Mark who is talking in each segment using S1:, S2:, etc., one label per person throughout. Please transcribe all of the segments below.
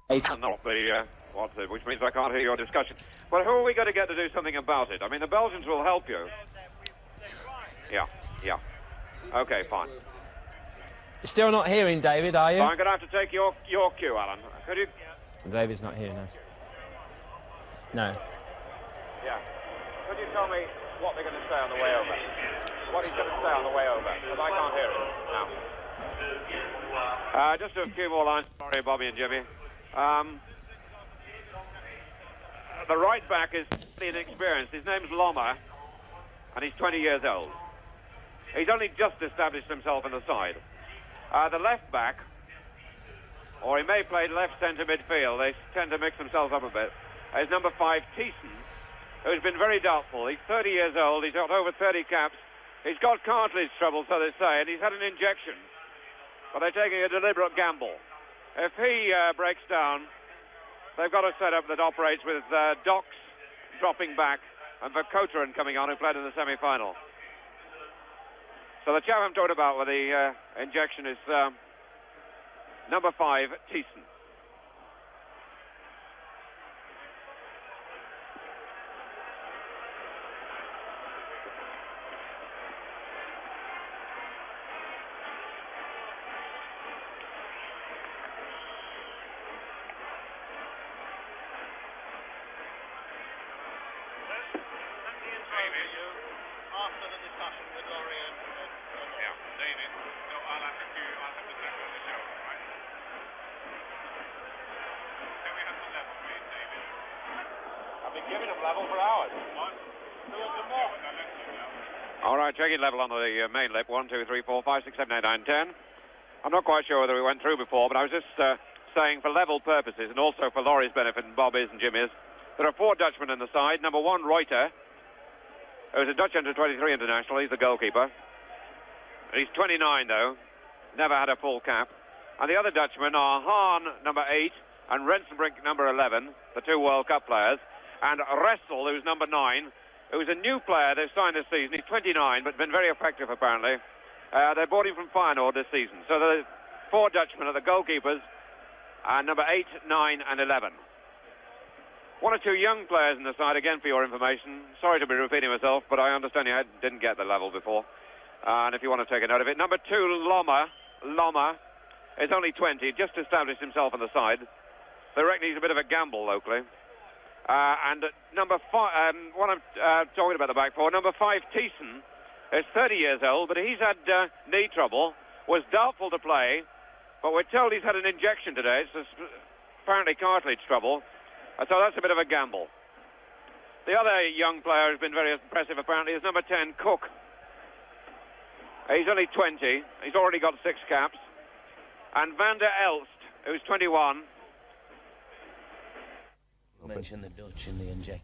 S1: Not which means I can't hear your discussion. But who are we going to get to do something about it? I mean, the Belgians will help you. Yeah. Okay, fine.
S2: You're still not hearing, David, are you?
S1: I'm going to have to take your cue, Alan. Could you?
S2: David's not hearing us. No.
S1: Yeah. Could you tell me what they're going to say on the way over? What he's going to say on the way over? Because I can't hear it now. Just a few more lines. Sorry, Bobby and Jimmy. The right back is inexperienced. His name's Loma, and he's 20 years old. He's only just established himself in the side. The left back, or he may play left centre midfield. They tend to mix themselves up a bit. Is number 5, Thiessen, who's been very doubtful. He's 30 years old. He's got over 30 caps. He's got cartilage trouble, so they say, and he's had an injection. But they're taking a deliberate gamble. If he breaks down, they've got a setup that operates with Docks dropping back and Vercouteren coming on, who played in the semi-final. So the chap I'm talking about with the injection is number 5, Thiessen. All right, checking level on the main lip. 1, 2, 3, 4, 5, 6, 7, 8, 9, 10. I'm not quite sure whether we went through before, but I was just saying for level purposes and also for Laurie's benefit and Bobby's and Jimmy's, there are 4 Dutchmen in the side. Number 1, Reuter, who's a Dutch under-23 international. He's the goalkeeper. He's 29, though. Never had a full cap. And the other Dutchmen are Hahn, number 8, and Rensenbrink, number 11, the 2 World Cup players, and Ressel, who's number 9, who's a new player they've signed this season. He's 29, but been very effective, apparently. They bought him from Feyenoord this season. So the 4 Dutchmen are the goalkeepers, number 8, 9, and 11. 1 or 2 young players in the side, again, for your information. Sorry to be repeating myself, but I understand you didn't get the level before. And if you want to take a note of it, number 2, Loma, is only 20, just established himself on the side. They reckon he's a bit of a gamble locally. And number 5, what I'm talking about the back 4, number 5, Thiessen, is 30 years old, but he's had knee trouble, was doubtful to play, but we're told he's had an injection today. It's apparently cartilage trouble, so that's a bit of a gamble. The other young player who's been very impressive, apparently, is number 10, Cook. He's only 20. He's already got 6 caps. And Van der Elst, who's 21.
S3: Mention the Dutch in the injection.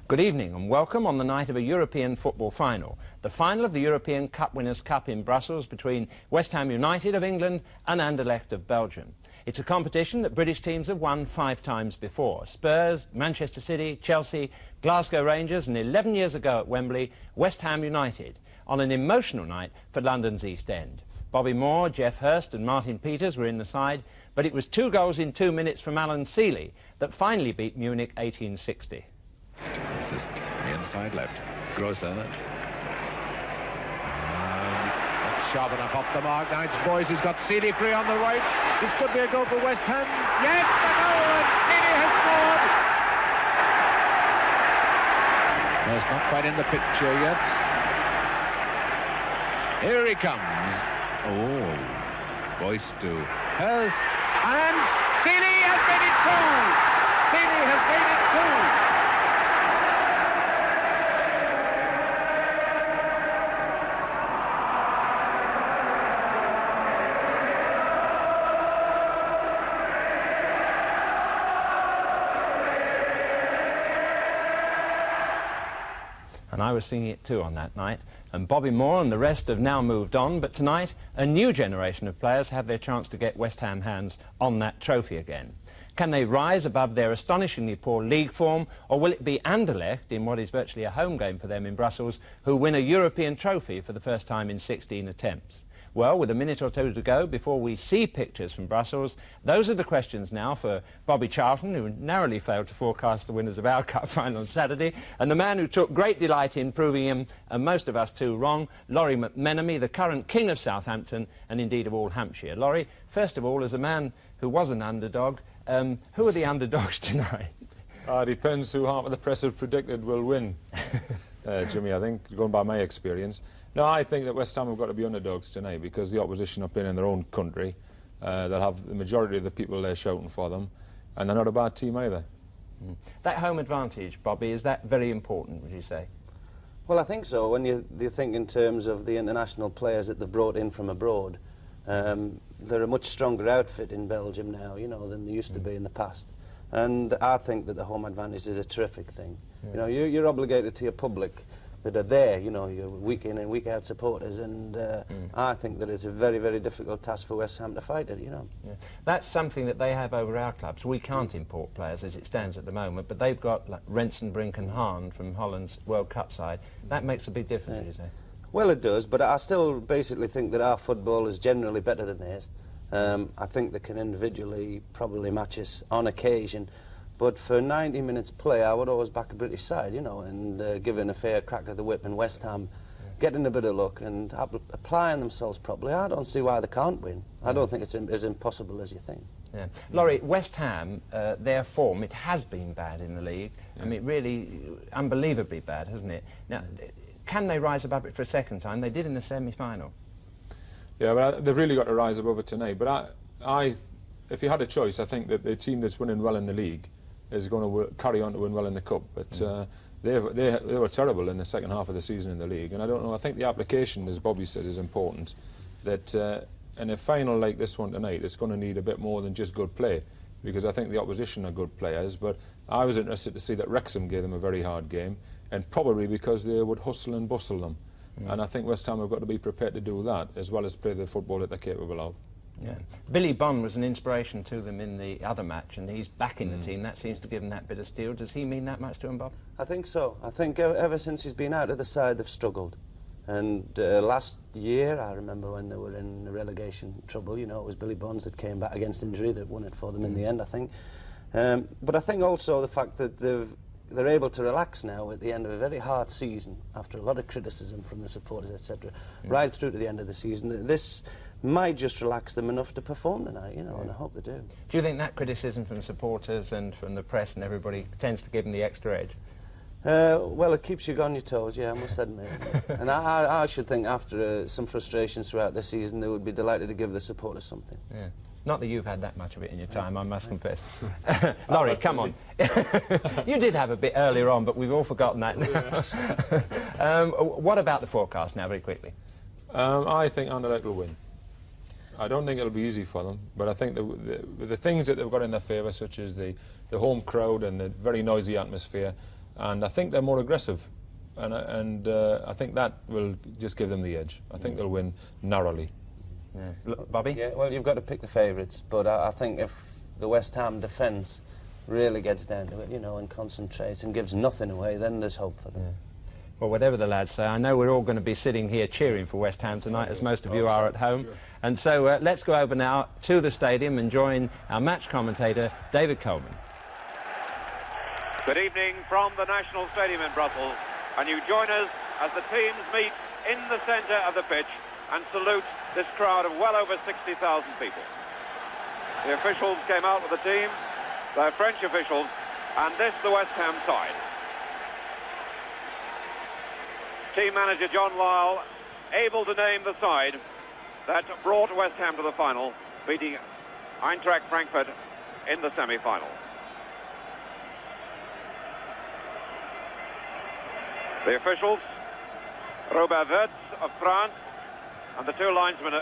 S2: Good evening and welcome on the night of a European football final. The final of the European Cup Winners' Cup in Brussels between West Ham United of England and Anderlecht of Belgium. It's a competition that British teams have won 5 times before. Spurs, Manchester City, Chelsea, Glasgow Rangers and 11 years ago at Wembley, West Ham United, on an emotional night for London's East End. Bobby Moore, Geoff Hurst and Martin Peters were in the side, but it was 2 goals in 2 minutes from Alan Seeley that finally beat Munich 1860.
S4: This is the inside left. Grosser. Sharp enough off the mark. Now it's Boyce. He's got Seeley free on the right. This could be a goal for West Ham. Yes, a goal, and Seeley has scored. No, it's not quite in the picture yet. Here he comes. Oh, Boyce to Hurst, and Seeley has made it 2. Seeley has made it 2.
S2: And I was singing it too on that night. And Bobby Moore and the rest have now moved on, but tonight a new generation of players have their chance to get West Ham hands on that trophy again. Can they rise above their astonishingly poor league form, or will it be Anderlecht, in what is virtually a home game for them in Brussels, who win a European trophy for the first time in 16 attempts? Well, with a minute or two to go before we see pictures from Brussels, those are the questions now for Bobby Charlton, who narrowly failed to forecast the winners of our Cup final on Saturday, and the man who took great delight in proving him, and most of us too, wrong, Laurie McMenemy, the current King of Southampton and indeed of all Hampshire. Laurie, first of all, as a man who was an underdog, who are the underdogs tonight?
S5: It depends who half of the press have predicted will win, Jimmy, I think, going by my experience. No, I think that West Ham have got to be underdogs tonight because the opposition are playing in their own country. They'll have the majority of the people there shouting for them, and they're not a bad team either.
S2: That home advantage, Bobby, is that very important, would you say?
S3: Well, I think so. When you think in terms of the international players that they've brought in from abroad, they're a much stronger outfit in Belgium now, you know, than they used to be in the past. And I think that the home advantage is a terrific thing. You know, you're obligated to your public that are there, you know, your week in and week out supporters, and I think that it's a very, very difficult task for West Ham to fight it, you know.
S2: Yeah. That's something that they have over our clubs. We can't import players as it stands at the moment, but they've got like Rensenbrink and Hahn from Holland's World Cup side. That makes a big difference, you say?
S3: Well, it does, but I still basically think that our football is generally better than theirs. I think they can individually probably match us on occasion, but for 90 minutes play, I would always back a British side, you know, and giving a fair crack of the whip in West Ham, getting a bit of luck and applying themselves properly. I don't see why they can't win. I don't think it's as impossible as you think.
S2: Yeah. Laurie, West Ham, their form, it has been bad in the league. I mean, really unbelievably bad, hasn't it? Now, can they rise above it for a second time? They did in the semi-final.
S5: Yeah, but they've really got to rise above it tonight. But if you had a choice, I think that the team that's winning well in the league is going to carry on to win well in the Cup. But they were terrible in the second half of the season in the league. And I don't know, I think the application, as Bobby said, is important. That in a final like this one tonight, it's going to need a bit more than just good play. Because I think the opposition are good players. But I was interested to see that Wrexham gave them a very hard game. And probably because they would hustle and bustle them. And I think West Ham have got to be prepared to do that, as well as play the football that they're capable of.
S2: Yeah. Billy Bond was an inspiration to them in the other match, and he's back in the team. That seems to give them that bit of steel. Does he mean that much to him, Bob?
S3: I think so. I think ever since he's been out of the side, they've struggled. And last year, I remember when they were in relegation trouble, you know, it was Billy Bonds that came back against injury that won it for them in the end, I think. But I think also the fact that they're able to relax now at the end of a very hard season, after a lot of criticism from the supporters, etc., right through to the end of the season. This might just relax them enough to perform tonight, you know, and I hope they do.
S2: Do you think that criticism from supporters and from the press and everybody tends to give them the extra edge?
S3: Well, it keeps you on your toes, yeah, I must admit. And I should think after some frustrations throughout the season, they would be delighted to give the supporters something.
S2: Yeah. Not that you've had that much of it in your time, I must confess. Laurie, come on. You did have a bit earlier on, but we've all forgotten that now. What about the forecast now, very quickly?
S5: I think Anderlecht will win. I don't think it'll be easy for them, but I think the things that they've got in their favour, such as the home crowd and the very noisy atmosphere, and I think they're more aggressive, and I think that will just give them the edge. I think they'll win narrowly.
S2: Yeah. Bobby?
S3: Yeah, well, you've got to pick the favourites, but I think if the West Ham defence really gets down to it, you know, and concentrates and gives nothing away, then there's hope for them.
S2: Yeah. Well, whatever the lads say, I know we're all going to be sitting here cheering for West Ham tonight, as most of you are at home. Sure. And so let's go over now to the stadium and join our match commentator, David Coleman.
S1: Good evening from the National Stadium in Brussels, and you join us as the teams meet in the centre of the pitch and salute this crowd of well over 60,000 people. The officials came out with the team, they're French officials, and this the West Ham side. Team manager John Lyle able to name the side that brought West Ham to the final, beating Eintracht Frankfurt in the semi-final. The officials, Robert Wirtz of France, and the two linesmen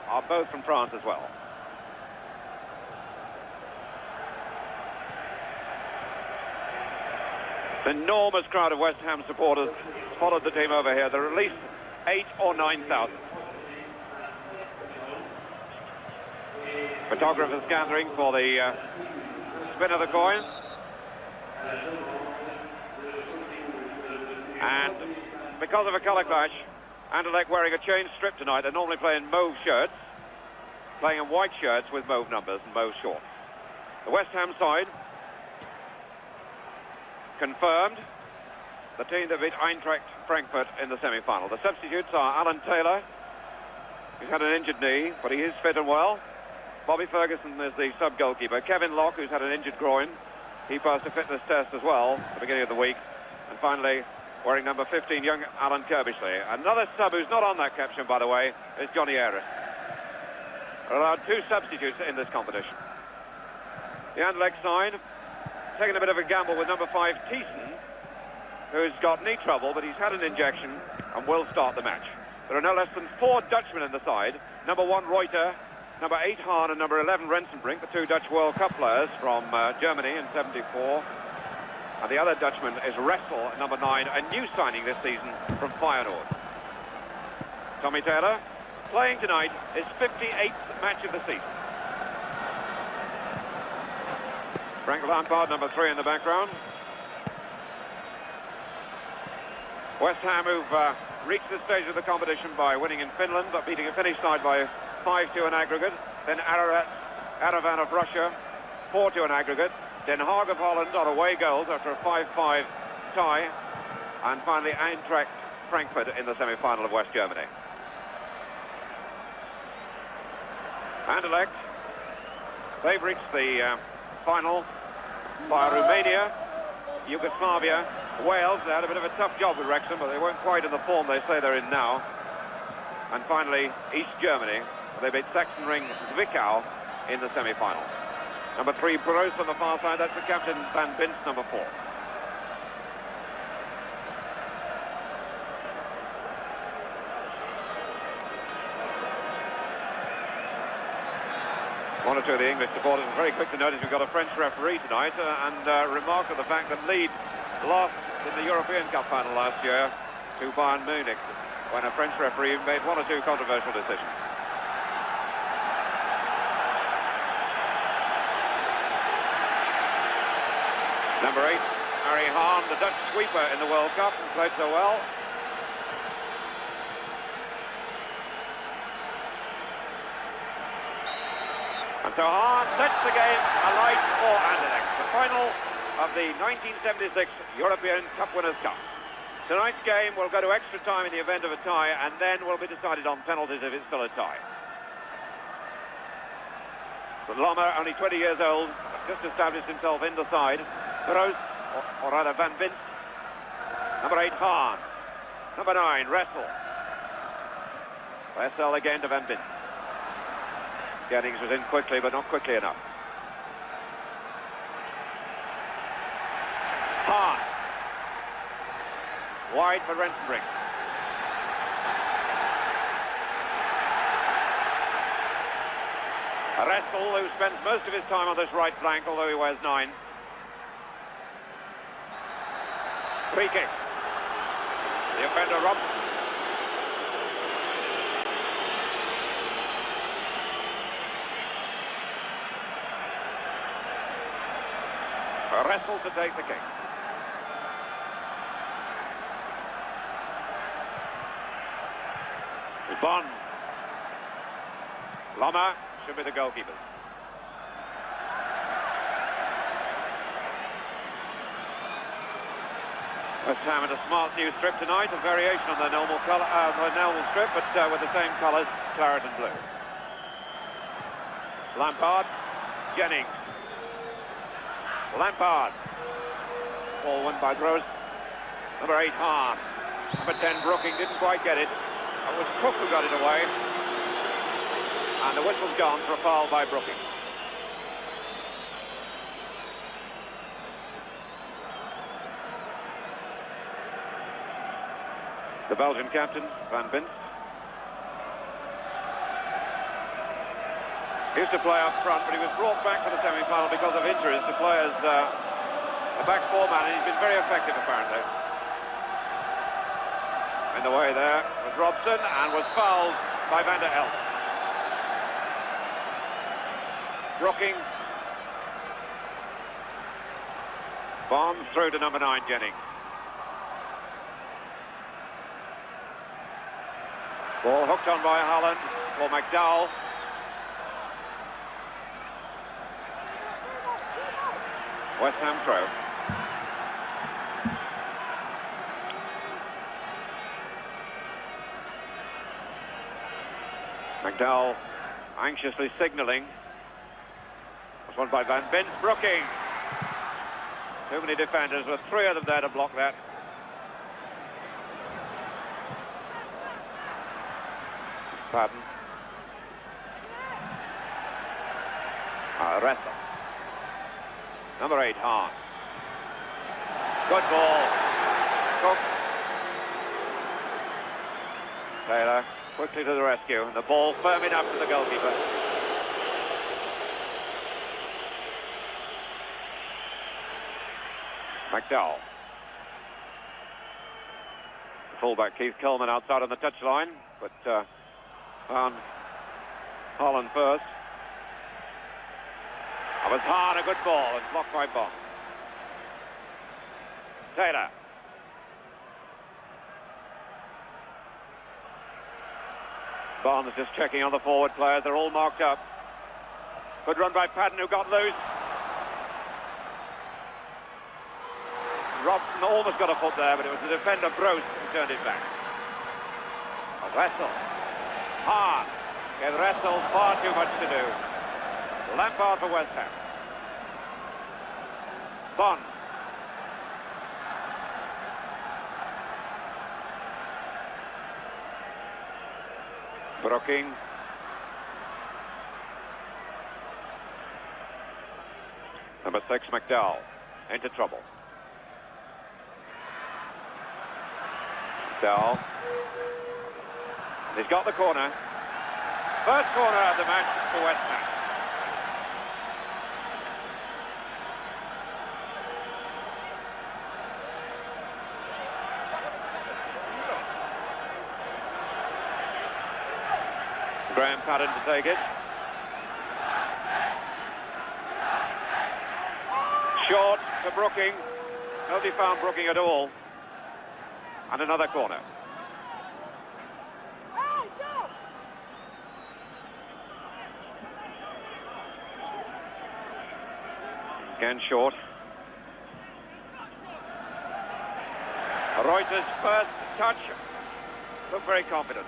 S1: are both from France as well. An enormous crowd of West Ham supporters followed the team over here. There are at least 8,000 or 9,000. Photographers gathering for the spin of the coin. And because of a colour clash, Anderlecht wearing a changed strip tonight. They're normally playing mauve shirts, playing in white shirts with mauve numbers and mauve shorts. The West Ham side confirmed, the team that beat Eintracht Frankfurt in the semi-final. The substitutes are Alan Taylor, who's had an injured knee, but he is fit and well. Bobby Ferguson is the sub-goalkeeper. Kevin Locke, who's had an injured groin, he passed a fitness test as well at the beginning of the week. And finally, wearing number 15, young Alan Kirbishley. Another sub who's not on that caption, by the way, is Johnny Ayres. There are allowed two substitutes in this competition. The Anderlecht side taking a bit of a gamble with number 5, Thiessen, who's got knee trouble, but he's had an injection and will start the match. There are no less than 4 Dutchmen in the side. Number 1, Reuter, number 8, Hahn, and number 11, Rensenbrink, the 2 Dutch World Cup players from Germany in '74. And the other Dutchman is Ressel, number 9, a new signing this season from Feyenoord. Tommy Taylor, playing tonight, his 58th match of the season. Frank Lampard, number 3 in the background. West Ham, who've reached this stage of the competition by winning in Finland, but beating a Finnish side by 5-2 in aggregate. Then Aravan of Russia, 4-2 in aggregate. Den Haag of Holland on away goals after a 5-5 tie. And finally, Eintracht Frankfurt in the semi-final of West Germany. Anderlecht, they've reached the final by Romania, Yugoslavia, Wales. They had a bit of a tough job with Wrexham, but they weren't quite in the form they say they're in now. And finally, East Germany, they beat Sachsenring Zwickau in the semi-final. Number 3, Broos on the far side, that's the captain, Van Bint, number 4. One or two of the English supporters are very quick to notice we've got a French referee tonight and remark on the fact that Leeds lost in the European Cup final last year to Bayern Munich when a French referee made 1 or 2 controversial decisions. Number 8, Harry Hahn, the Dutch sweeper in the World Cup, and played so well. And so Hahn sets the game alight for Anderlecht, the final of the 1976 European Cup Winners' Cup. Tonight's game will go to extra time in the event of a tie, and then will be decided on penalties if it's still a tie. But Lommer, only 20 years old, just established himself in the side. Broos, or rather Van Bint. Number 8, Hahn. Number 9, Ressel. Ressel again to Van Bint. Jennings was in quickly, but not quickly enough. Hahn. Wide for Rensenbrink. Ressel, who spends most of his time on this right flank, although he wears 9. Free kick. The offender, Robson. A wrestle to take the kick. Bond. Loma should be the goalkeeper. West Ham in a smart new strip tonight, a variation on their normal colour, normal strip, but with the same colours, claret and blue. Lampard, Jennings. Lampard. Ball won by Gross. Number 8, Hahn. Number 10, Brooking, didn't quite get it. It was Cook who got it away. And the whistle's gone for a foul by Brooking. The Belgian captain, Van Bint. He used to play up front, but he was brought back for the semi-final because of injuries to play as a back four man, and he's been very effective apparently. In the way there was Robson, and was fouled by Van der Elst. Brooking. Bonds through to number 9, Jennings. Ball hooked on by Holland for McDowell. West Ham throw. McDowell anxiously signalling. That's one by Van Bint. Brooking. Too many defenders, with 3 of them there to block that. Pardon. Wrestle. Number 8, Hahn. Good ball. Cook. Taylor quickly to the rescue, and the ball firm enough to the goalkeeper. McDowell. The fullback Keith Coleman outside on the touchline, but found Holland first. That was Hahn, a good ball, and blocked by Bond. Taylor. Bond is just checking on the forward players. They're all marked up. Good run by Patton, who got loose. Robson almost got a foot there, but it was the defender, Brost, who turned it back. A wrestle. Hahn gave Wrestle far too much to do. Lampard for West Ham. Bond. Brooking. Number 6, McDowell. Into trouble. McDowell. He's got the corner. First corner of the match for West Ham. Graham Patton to take it. Short to Brooking. Nobody found Brooking at all. And another corner. Again short. Reuters' first touch looked very confident.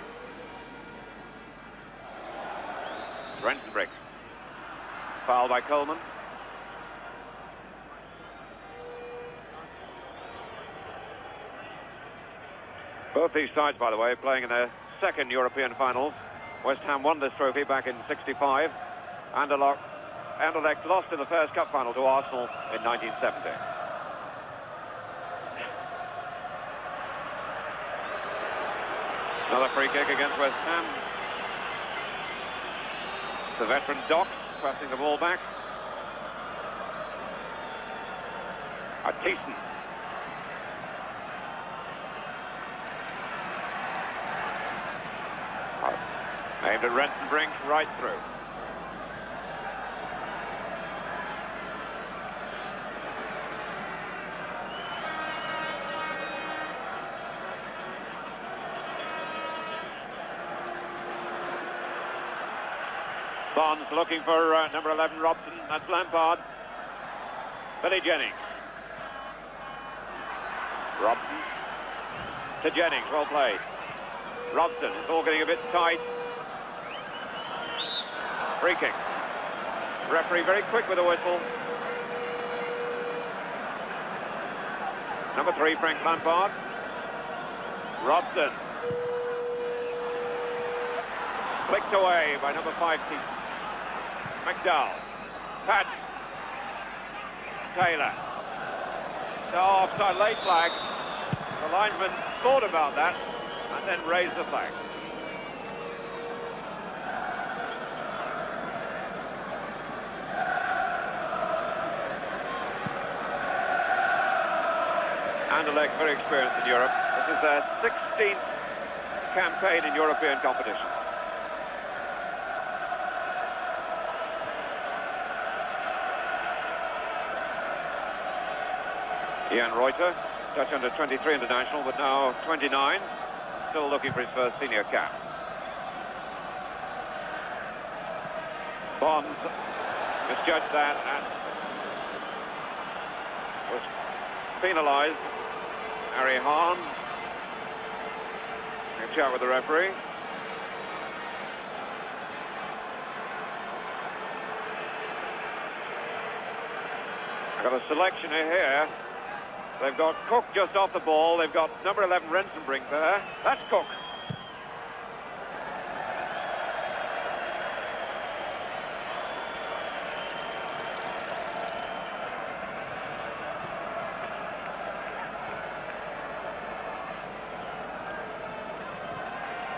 S1: Rensenbrink. Foul by Coleman. Both these sides, by the way, playing in their second European finals. West Ham won this trophy back in '65. Anderlecht lost in the first cup final to Arsenal in 1970. Another free kick against West Ham. The veteran Docks passing the ball back. Thiessen. Aimed at Rensenbrink, right through. Bonds looking for number 11, Robson. That's Lampard. Billy Jennings. Robson to Jennings, well played. Robson, it's all getting a bit tight. Free kick. Referee very quick with a whistle. Number 3, Frank Lampard. Robson. Flicked away by number 5, Keaton. McDowell. Patton. Taylor. No, offside, late flag. The linesman thought about that and then raised the flag. Anderlecht, very experienced in Europe. This is their 16th campaign in European competition. Ian Reuter, Dutch under-23 international, but now 29, still looking for his first senior cap. Bonds misjudged that and was penalised. Harry Hahn, a chat with the referee. I've got a selection here. They've got Cook just off the ball. They've got number 11, Rensenbrink there. That's Cook.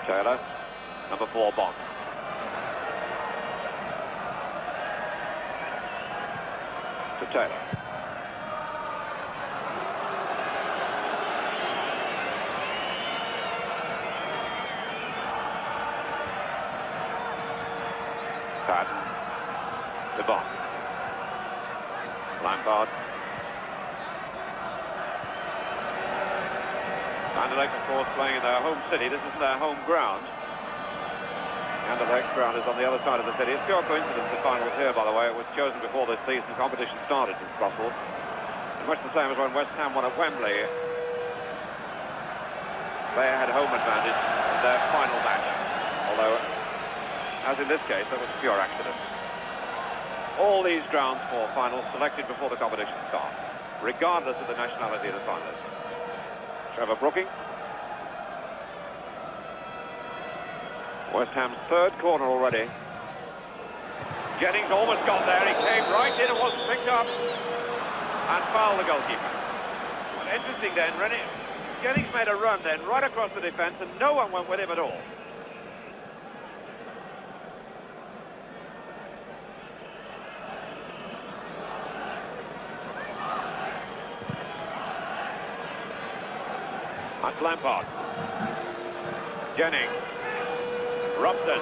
S1: Taylor, number 4, Bond. To Taylor. Patton. To Bond. Lampard. Anderlecht, of course, playing in their home city. This isn't their home ground. Anderlecht ground is on the other side of the city. It's pure coincidence the final was here, by the way. It was chosen before this season competition started in Brussels. And much the same as when West Ham won at Wembley. They had home advantage in their final match. Although, as in this case, that was pure accident. All these grounds for finals selected before the competition starts, regardless of the nationality of the finalists. Trevor Brooking. West Ham's third corner already. Jennings almost got there. He came right in and wasn't picked up. And fouled the goalkeeper. Well, interesting then, Jennings made a run then right across the defence and no one went with him at all. That's Lampard. Jennings. Robson.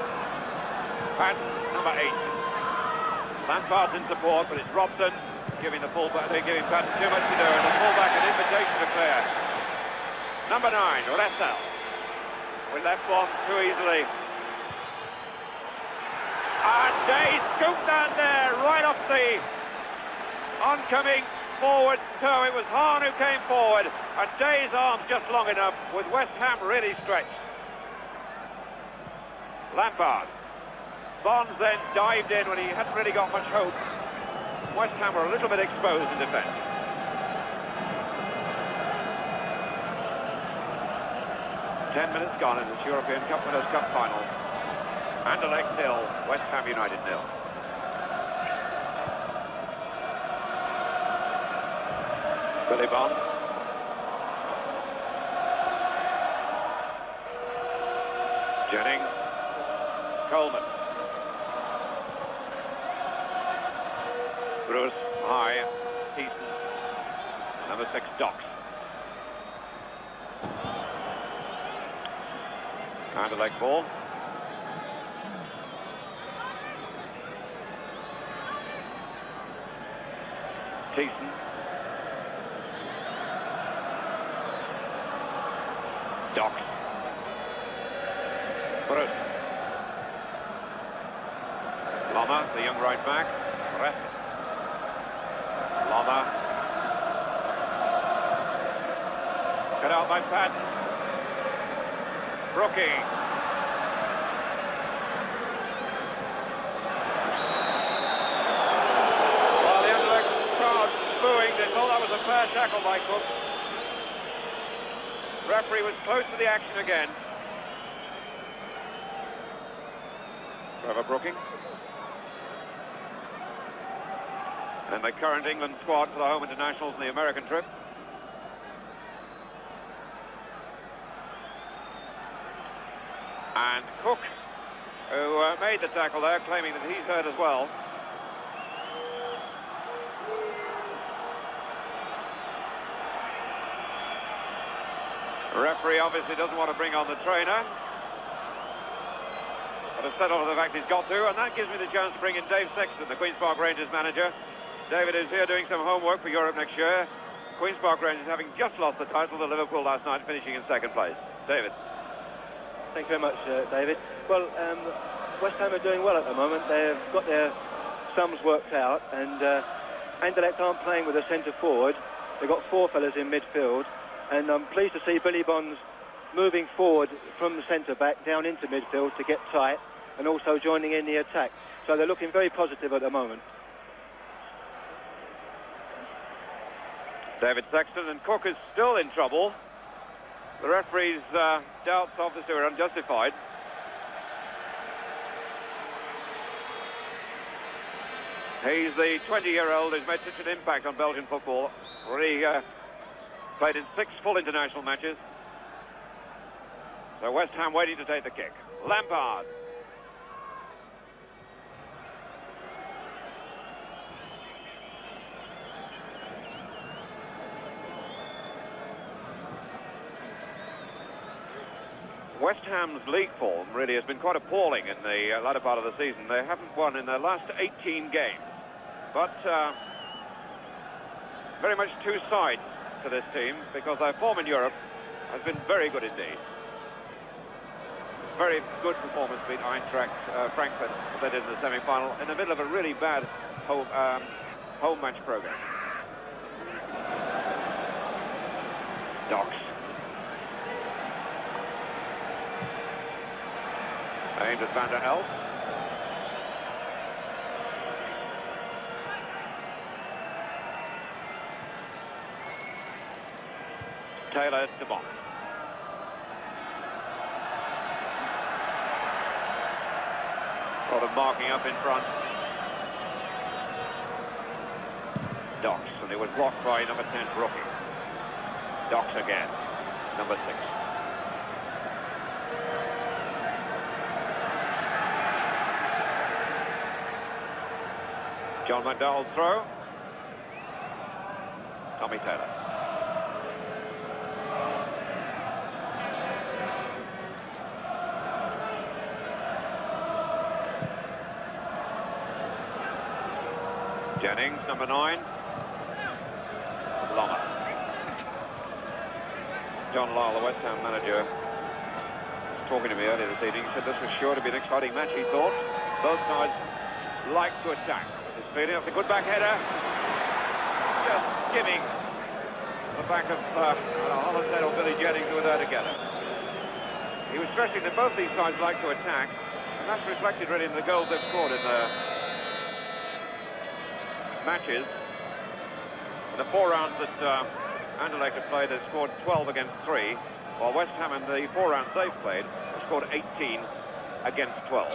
S1: Patton, number 8. Lampard's in support, but it's Robson giving the fullback. They're giving Patton too much to do, and the fullback an invitation to clear. Number 9, Ressel. We left one too easily. And Day scooped down there, right off the oncoming forward toe. It was Hahn who came forward, and Day's arms just long enough, with West Ham really stretched. Lampard. Bonds then dived in when he hadn't really got much hope. West Ham were a little bit exposed in defence. Ten minutes gone in this European Cup Winners' Cup final. Anderlecht 0, West Ham United 0. Billy Bonds. Jennings. Coleman. Bruce, high, Easton. Number 6, Docks. Anderlecht ball. Thiessen. Docks. Bruce. Loma, the young right back. Rest. Loma. Cut out by Patton. Brookie. Well, the Anderlecht crowd booing. They thought that was a fair tackle by Cook. Referee was close to the action again. Trevor Brooking. And the current England squad for the home internationals in the American trip. And Cook, who made the tackle there, claiming that he's hurt as well. The referee obviously doesn't want to bring on the trainer, but has settled on the fact he's got to, and that gives me the chance to bring in Dave Sexton, the Queen's Park Rangers manager. David is here doing some homework for Europe next year. Queen's Park Rangers having just lost the title to Liverpool last night, finishing in second place. David.
S6: Thank you very much, David. Well, West Ham are doing well at the moment. They've got their sums worked out, and Anderlecht aren't playing with a centre forward. They've got four fellas in midfield, and I'm pleased to see Billy Bonds moving forward from the centre back down into midfield to get tight, and also joining in the attack. So they're looking very positive at the moment.
S1: David Sexton, and Cook is still in trouble. The referee's doubts obviously were unjustified. He's the 20-year-old who's made such an impact on Belgian football. Already played in 6 full international matches. So West Ham waiting to take the kick. Lampard. West Ham's league form really has been quite appalling in the latter part of the season. They haven't won in their last 18 games. But very much two sides to this team, because their form in Europe has been very good indeed. Very good performance beat Eintracht Frankfurt, as they did in the semi-final, in the middle of a really bad home match program. Docks. Aimed at Van der Elst. Taylor to Bond. Sort of marking up in front. Docks, and it was blocked by number 10, Brookie. Docks again, number 6. John McDowell's throw. Tommy Taylor. Jennings, number 9. Loma. John Lyle, the West Ham manager, was talking to me earlier this evening. He said this was sure to be an exciting match, he thought. Both sides like to attack. His feeling, that's a good back header. Just skimming the back of Hollinshead or Billy Jennings, who were there together. He was stressing that both these sides like to attack, and that's reflected really in the goals they've scored in the matches. In the 4 rounds that Anderlecht have played, they've scored 12 against 3, while West Ham in the 4 rounds they've played have scored 18 against 12.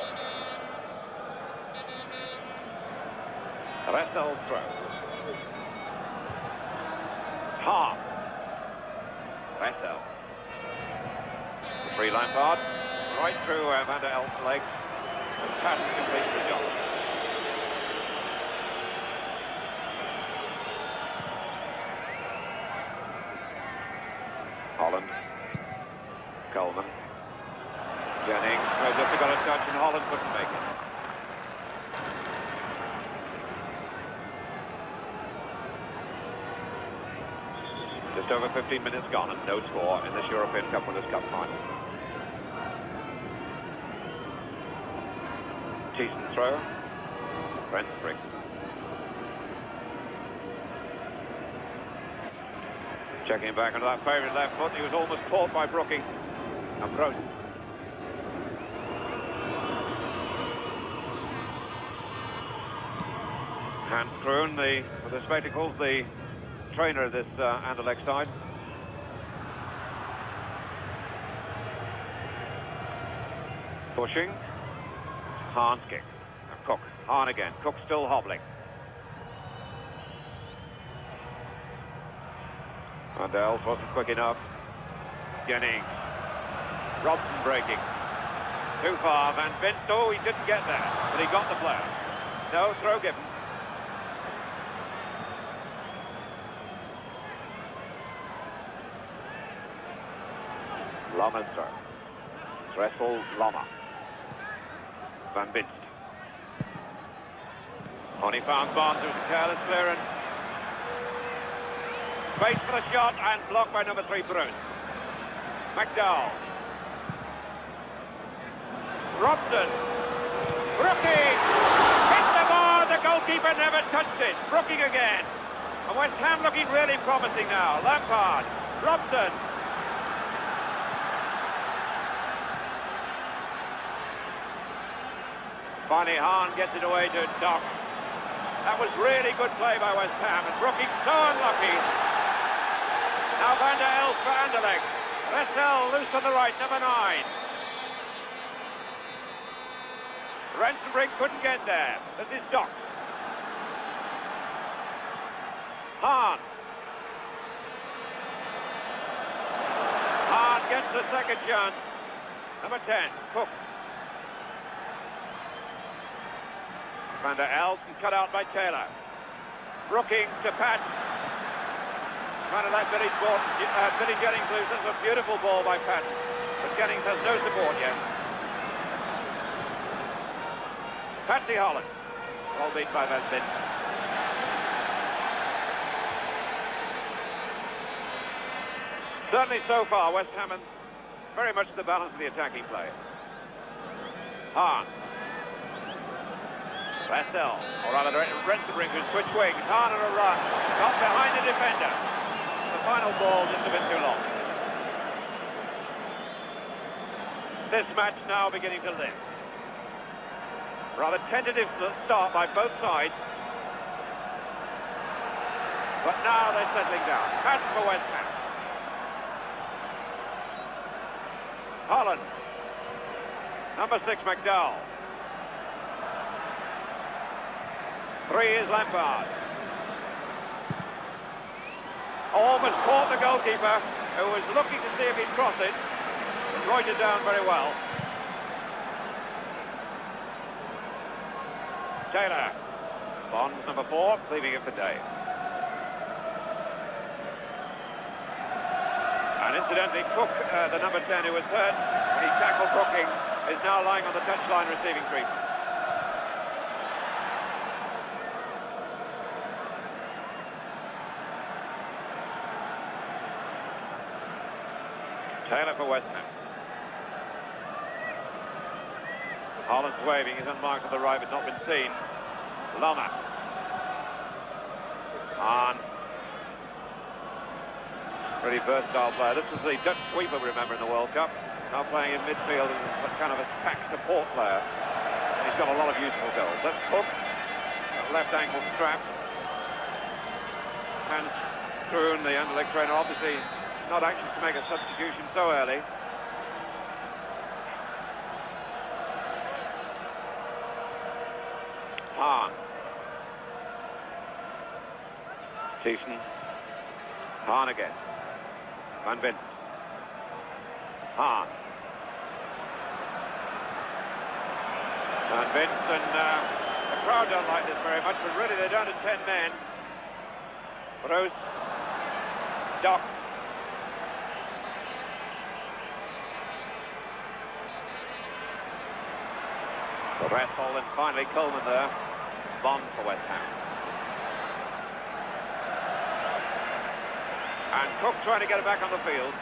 S1: Restel throw. Half. Restel. Free Lampard. Right through Van der Elst's legs. And Patton completes the job. Holland. Coleman. Jennings. Just got a touch and Holland couldn't make it. Just over 15 minutes gone and no score in this European Cup Winners' Cup final. Decent throw. Rensbrink. Checking back onto that favourite left foot. He was almost caught by Brooking. And Broden. Hans Kroon, with the spectacles, the trainer of this Anderlecht side. Pushing. Hahn's kick. And Cook. Hahn again. Cook still hobbling. And Els wasn't quick enough. Jennings. Robson breaking. Too far. Van Vinst. Oh, he didn't get there, but he got the player. No, throw given. Lama's throw. Dressel, Lama. Van Vinst. Only found Barnes, there was a careless clearance. Space for the shot and blocked by number 3, Bruce. McDowell. Robson. Brooking. Hit the bar, the goalkeeper never touched it. Brooking again. And West Ham looking really promising now. Lampard. Robson. Finally, Hahn gets it away to Dock. That was really good play by West Ham, and Brooking so unlucky. Now Van der Elf for Anderlecht. Ressel loose on the right, number 9. Rensbrink couldn't get there. This is Dock. Hahn. Hahn gets the second chance. Number 10, Cook. Van der Elf cut out by Taylor. Brooking to Pat. Trying to let Billy Jennings loose. That's a beautiful ball by Patton. But Jennings has no support yet. Patsy Holland. Well beat by Van Vinst. Certainly so far, West Ham very much the balance of the attacking play. Hahn. Ressel, or rather Rensbrink, who switched wings. Hahn on a run, got behind the defender. The final ball just a bit too long. This match now beginning to live. Rather tentative start by both sides. But now they're settling down. Pass for West Ham. Holland. Number 6, McDowell. 3 is Lampard. Almost caught the goalkeeper, who was looking to see if he'd cross it. Roited down very well. Taylor. Bonds, number 4, leaving it for Day. And incidentally, Cook, the number 10 who was hurt when he tackled Brooking, is now lying on the touchline receiving treatment. Taylor for West Ham. Holland's waving, he's unmarked on the right but not been seen. Lama. Hahn. Pretty versatile player. This is the Dutch sweeper we remember in the World Cup. Now playing in midfield as kind of a pack support player. And he's got a lot of useful goals. That's Cook. Left ankle strap. Hans Kroon, the Anderlecht trainer, obviously not anxious to make a substitution so early. Hahn. Thiessen. Hahn again. Van Vinst. Hahn. Van Vinst, and the crowd don't like this very much, but really they're down to 10 men. Bruce. Dock. Ressel, and finally Coleman there. Bond for West Ham. And Cook trying to get it back on the field.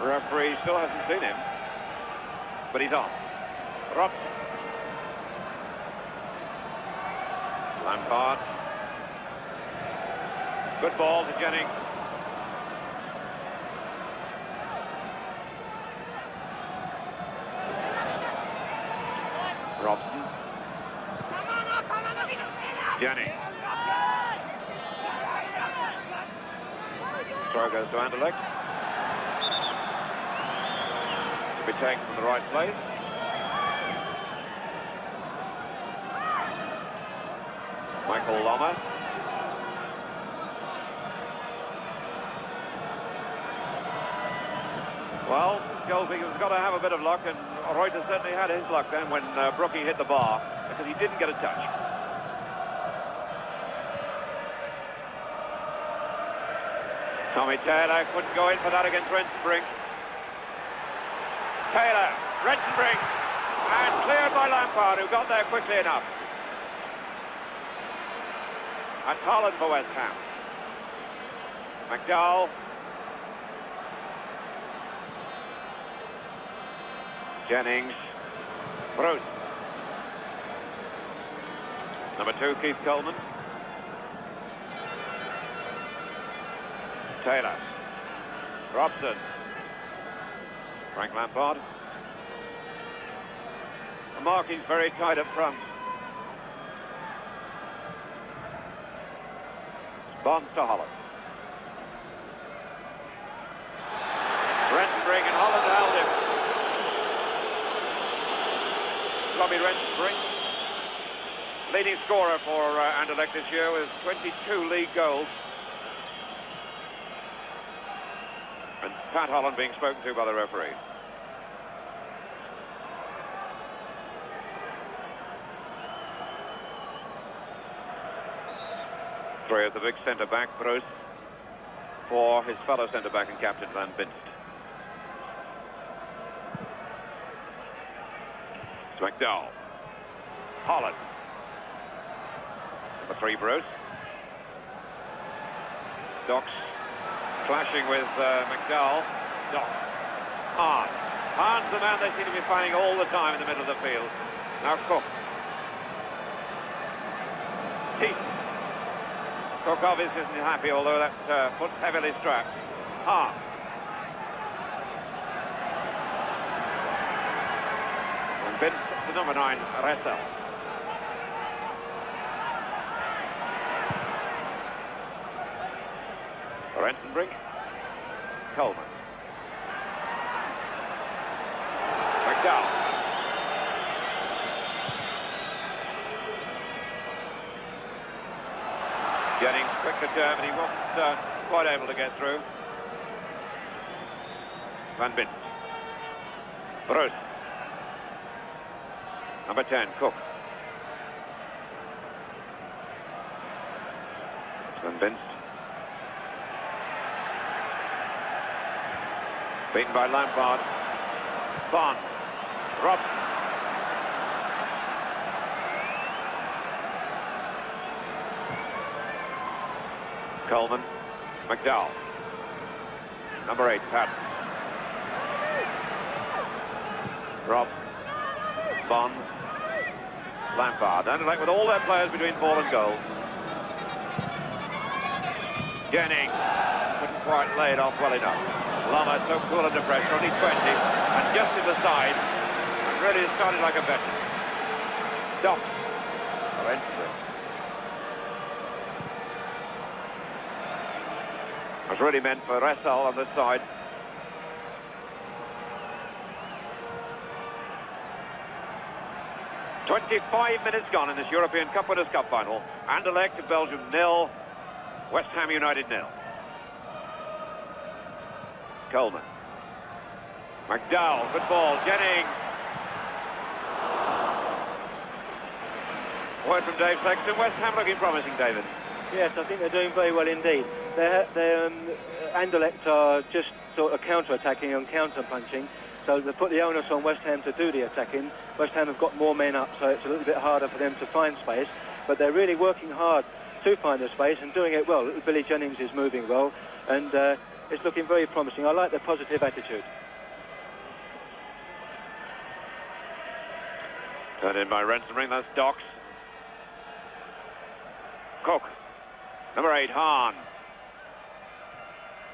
S1: Referee still hasn't seen him, but he's on. Robson. Lampard. Good ball to Jennings. Robson. Jennings. Throw goes to Anderlecht. To be taken from the right place. Michael Lommer. Well, goalkeeper's got to have a bit of luck, and Reuter certainly had his luck then when Brookie hit the bar, because he didn't get a touch. Tommy Taylor couldn't go in for that against Rensenbrink. Taylor, Rensenbrink, and cleared by Lampard, who got there quickly enough. That's Holland for West Ham. McDowell. Jennings. Bruce. Number 2, Keith Coleman. Taylor. Robson. Frank Lampard. The marking's very tight up front. Bonds to Holland. Rensenbrink, and Holland held him. Robbie Rensenbrink, leading scorer for Anderlecht this year with 22 league goals. And Pat Holland being spoken to by the referee. Three of the big centre-back, Bruce, for his fellow centre-back and captain Van Binst. It's McDowell. Holland. Number 3, Bruce. Docks clashing with McDowell. Docks. Hahn. Hahn's the man they seem to be finding all the time in the middle of the field. Now Cook. Teeth. Cook obviously isn't happy, although that foot's heavily strapped. Hahn. And Binst to number 9, Ressel. Rensenbrink. Coleman. McDowell. Jennings, quick to turn, but he wasn't quite able to get through. Van Binst. Bruce. Number 10, Cook. Van Binst. Beaten by Lampard. Bonds. Robson. Coleman. McDowell. Number 8, Patton. Robson. Bonds. Lampard. Anderlecht with all their players between ball and goal. Jennings couldn't quite lay it off well enough. Lommer so cool under pressure, only 20, and just in the side, and really started like a veteran. Docks. Rensenbrink. It was really meant for Ressel on this side. "25 minutes gone in this European Cup Winners' Cup final. Anderlecht, Belgium 0, West Ham United 0. Coleman. McDowell, good ball. Jennings. Word from Dave Sexton. West Ham looking promising, David.
S6: Yes, I think they're doing very well indeed. Anderlecht are just sort of counter-attacking and counter-punching, so they put the onus on West Ham to do the attacking. West Ham have got more men up, so it's a little bit harder for them to find space. but they're really working hard to find the space and doing it well. Little Billy Jennings is moving well, and it's looking very promising. I like the positive attitude.
S1: Turned in by Rensenbrink, that's Docks. Cook. Number 8, Hahn.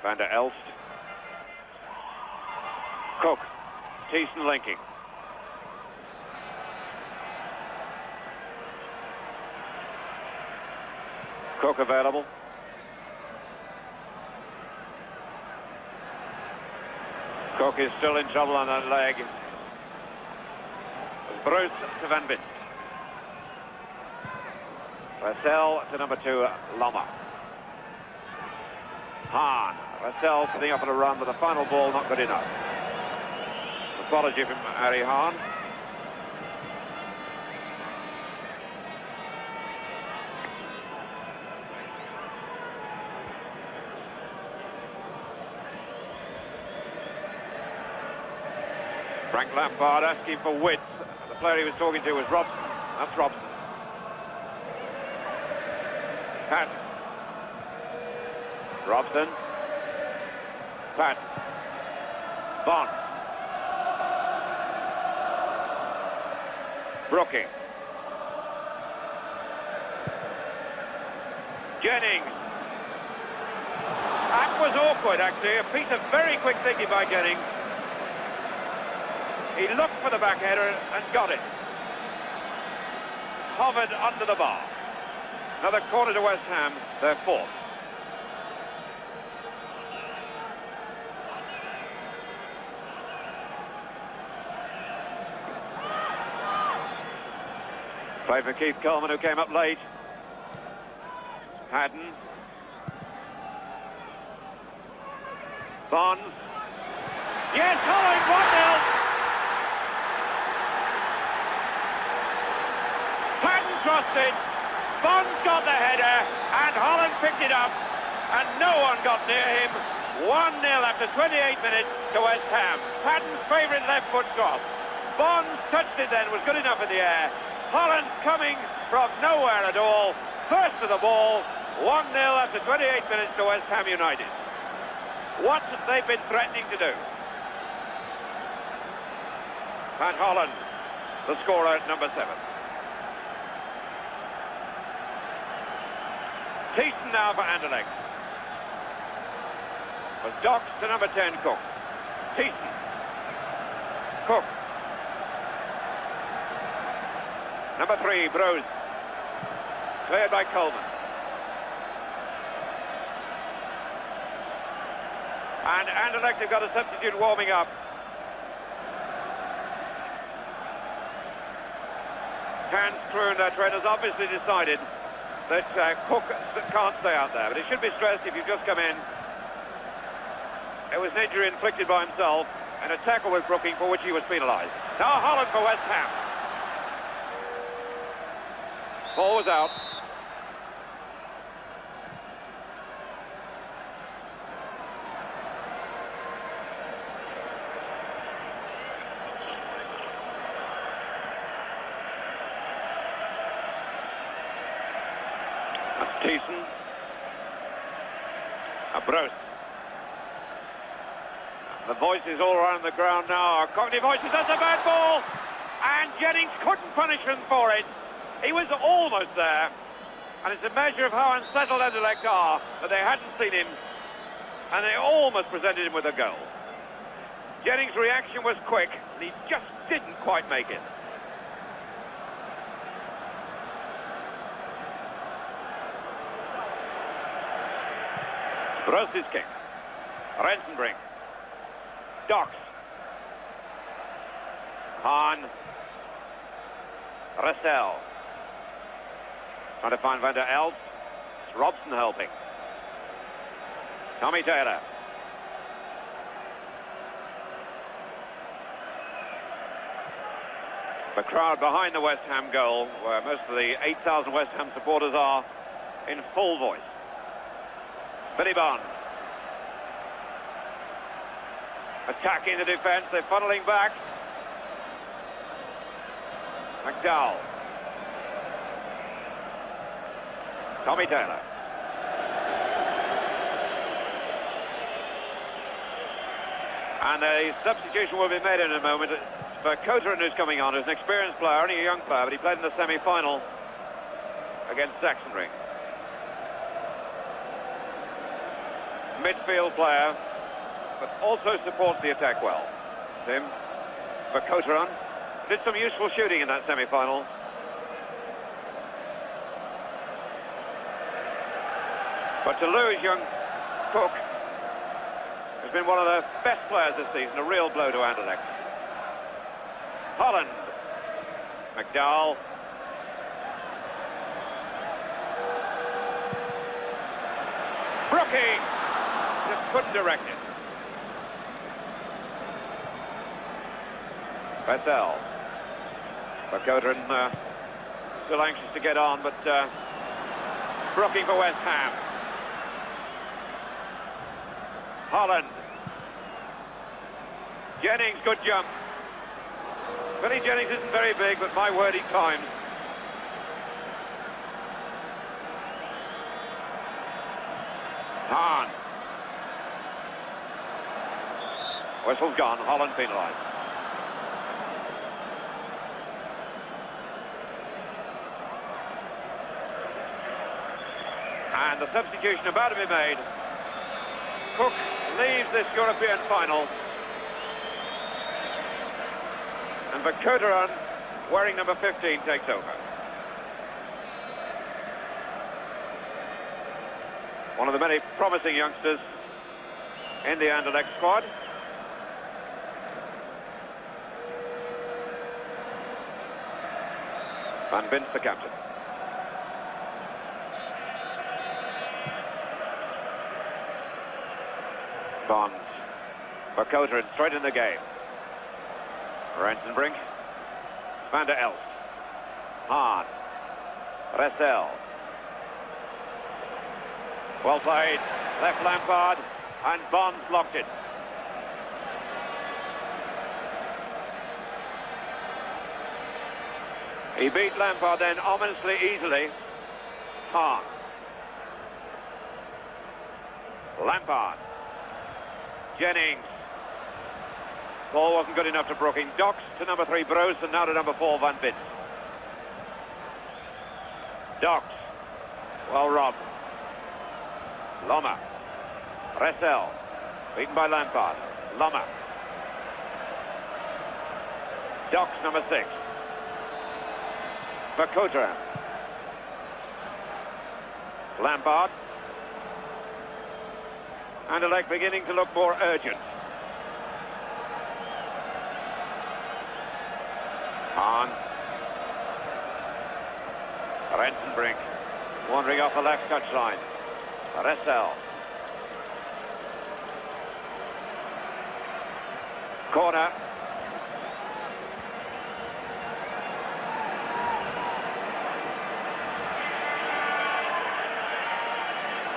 S1: Van der Elst. Cook. Thiessen linking. Cook available. Cook is still in trouble on that leg. Bruce to Van Bint. Russell to number 2, Lommer. Hahn. Russell sitting up on a run, but the final ball not good enough. Apology from Harry Hahn. Frank Lampard asking for width. The player he was talking to was Robson. That's Robson. Patton. Robson. Patton. Bond. Brooking. Jennings. That was awkward, actually. A piece of very quick thinking by Jennings. He looked for the back header and got it. Hovered under the bar. Another corner to West Ham, their 4th. Play for Keith Coleman, who came up late. Haddon. Bonds. Yes, Holland, 1-0. Haddon crossed it. Bonds got the header, and Holland picked it up, and no one got near him. 1-0 after 28 minutes to West Ham. Haddon's favourite left foot cross. Bonds touched it then, was good enough in the air. Holland coming from nowhere at all. First to the ball. 1-0 after 28 minutes to West Ham United. What they've been threatening to do. Pat Holland, the scorer at number 7. Thiessen now for Anderlecht. Was Docks to number 10, Cook. Thiessen. Cook. Number 3, Bruce. Cleared by Coleman. And Anderlecht have got a substitute warming up. Hans Crew and their trainers obviously decided that Cook can't stay out there. But it should be stressed, if you've just come in, it was an injury inflicted by himself and a tackle with Brooking for which he was penalised. Now Holland for West Ham. Ball was out. That's Thiessen. Bruce. The voices all around the ground now are Cockney voices. That's a bad ball, and Jennings couldn't punish him for it. He was almost there, and it's a measure of how unsettled Anderlecht are that they hadn't seen him, and they almost presented him with a goal. Jennings' reaction was quick, and he just didn't quite make it. Bruce's kick. Rensenbrink. Docks. Hahn. Russell. Trying to find Van der Elst. It's Robson helping. Tommy Taylor. The crowd behind the West Ham goal, where most of the 8,000 West Ham supporters are, in full voice. Billy Bonds. Attacking the defence, they're funneling back. McDowell. Tommy Taylor. And a substitution will be made in a moment for Coteran, who's coming on, who's an experienced player, only a young player, but he played in the semi-final against Saxonry. Midfield player, but also supports the attack well. Tim, for Coteran, did some useful shooting in that semi-final. But to lose young Cook, has been one of the best players this season, a real blow to Anderlecht. Holland, McDowell, Brookie, just couldn't direct it. Bethel, for Coteran, still anxious to get on, but Brookie for West Ham. Holland. Jennings, good jump. Billy Jennings isn't very big, but my word, he climbs. Hahn. Whistle's gone, Holland penalised. And the substitution about to be made. Cook leaves this European final. And Vercouteren, wearing number 15, takes over. One of the many promising youngsters in the Anderlecht squad. Van Bint, the captain. Bonds. Vercouteren straight in the game. Rensenbrink. Van der Elst. Hahn. Ressel. Well played. Left Lampard. And Bonds blocked it. He beat Lampard then ominously easily. Hahn. Lampard. Jennings. Ball wasn't good enough to Brooking. Docks to number 3, Broos, and now to number 4, Van Bint. Docks. Well robbed. Loma. Ressel. Beaten by Lampard. Loma. Docks, number 6. Vercouteren. Lampard. Anderlecht beginning to look more urgent. Hahn. Rensenbrink. Wandering off the left touchline. Ressel. Corner.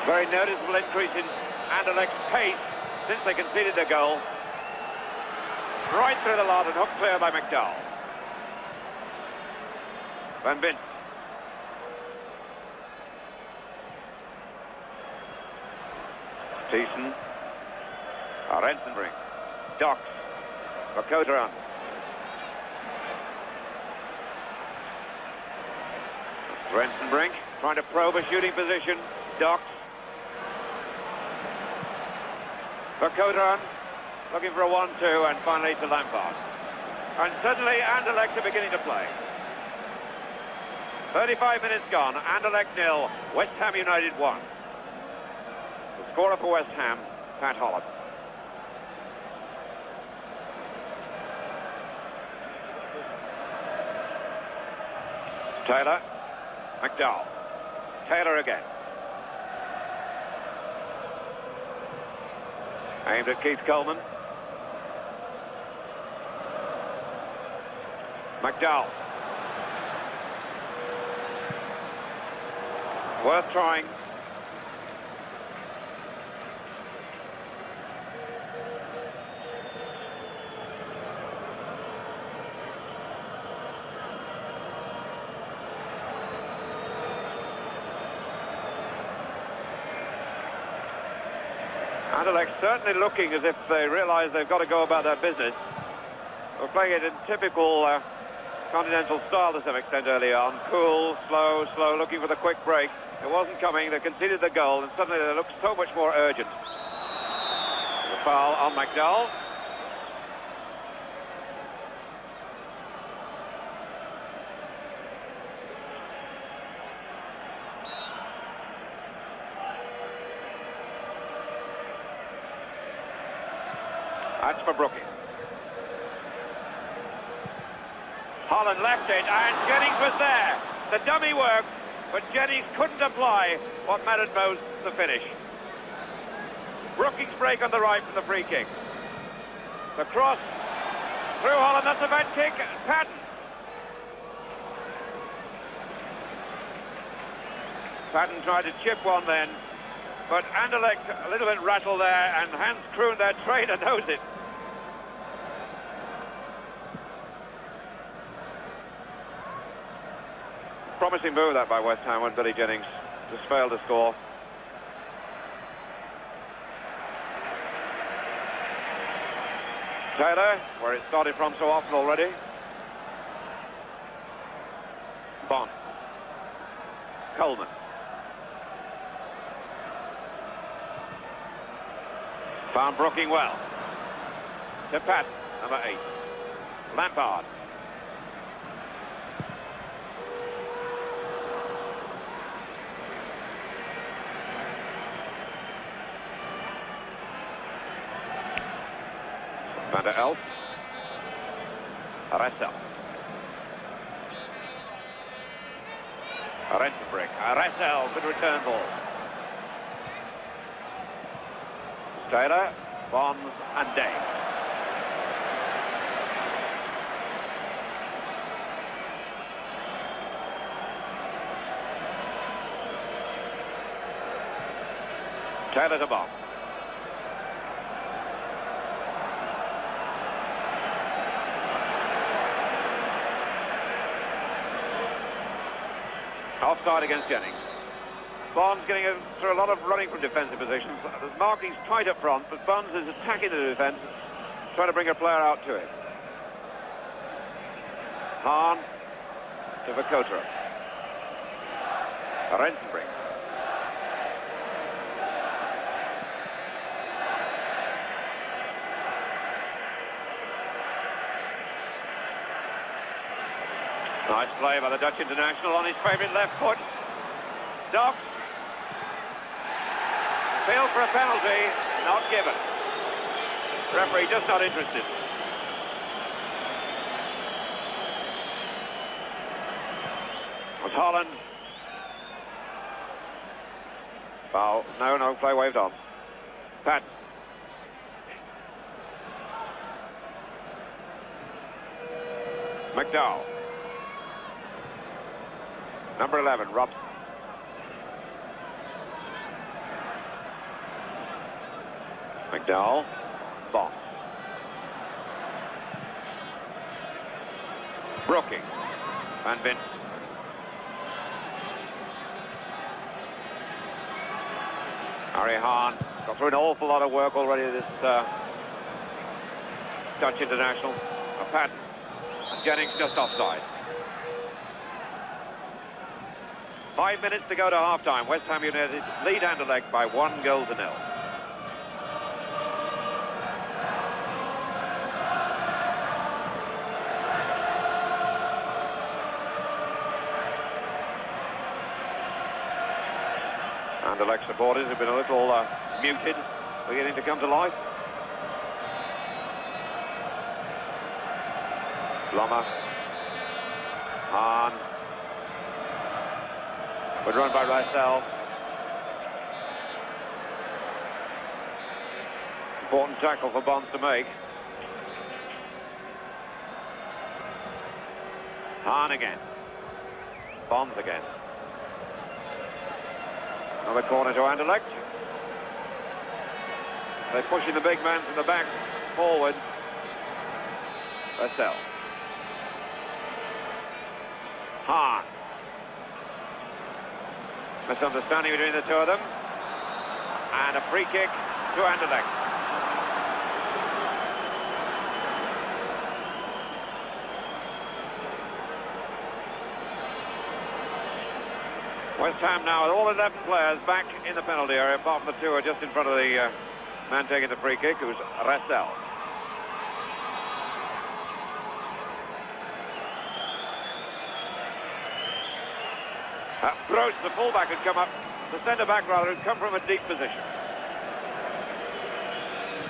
S1: Very noticeable increase in Anderlecht's pace since they conceded the goal. Right through the lot and hooked clear by McDowell. Van Bint. Thiessen. Rensenbrink. Docks. Vercouteren. Rensenbrink trying to probe a shooting position. Docks. Vercouteren looking for a 1-2 and finally to Lampard. And suddenly Anderlecht are beginning to play. 35 minutes gone, Anderlecht 0, West Ham United 1. The scorer for West Ham, Pat Holland. Taylor, McDowell, Taylor again. Aimed at Keith Coleman. McDowell. Worth trying. Anderlecht certainly looking as if they realise they've got to go about their business. We're playing it in typical continental style to some extent early on. Cool, slow, looking for the quick break. It wasn't coming, they conceded the goal, and suddenly they looked so much more urgent. The foul on McDowell. That's for Brooking. Holland left it, and Jennings was there. The dummy worked, but Jennings couldn't apply what mattered most, the finish. Brooking's break on the right from the free kick. The cross through Holland, that's a bad kick. Patton. Patton tried to chip one then, but Anderlecht a little bit rattled there, and Hans Kroon, their trainer, knows it. Promising move that by West Ham when Billy Jennings just failed to score. Taylor, where it started from so often already. Bond. Coleman. Found Brooking well. To Patton, number 8. Lampard. Van der Elf. Ressel. Rensenbrink. Ressel, good return ball. Taylor, Bonds and Day. Taylor to Bonds. Offside against Jennings. Bonds getting through a lot of running from defensive positions. The marking's tight up front, but Bonds is attacking the defence, trying to bring a player out to it. Hahn to Vercouteren. Rensenbrink. Nice play by the Dutch international on his favourite left foot. Dox. Field for a penalty, not given. Referee just not interested. Was Holland. Foul. No, play waved on. Pat. McDowell. Number 11, Robson. McDowell. Bond. Brooking. Van Vince. Harry Hahn. Got through an awful lot of work already, this Dutch international. A Patton. And Jennings just offside. 5 minutes to go to half-time. West Ham United lead Anderlecht by 1-0. Anderlecht supporters have been a little muted, beginning to come to life. Blommer. Hahn. Good run by Ressel. Important tackle for Bonds to make. Hahn again. Bonds again. Another corner to Anderlecht. They're pushing the big man from the back forward. Ressel. Hahn. Misunderstanding between the two of them. And a free kick to Anderlecht. West Ham now with all 11 players back in the penalty area, apart from the two who are just in front of the man taking the free kick, who's Rassel. Broos, the fullback, had come up, the centre-back rather, had come from a deep position.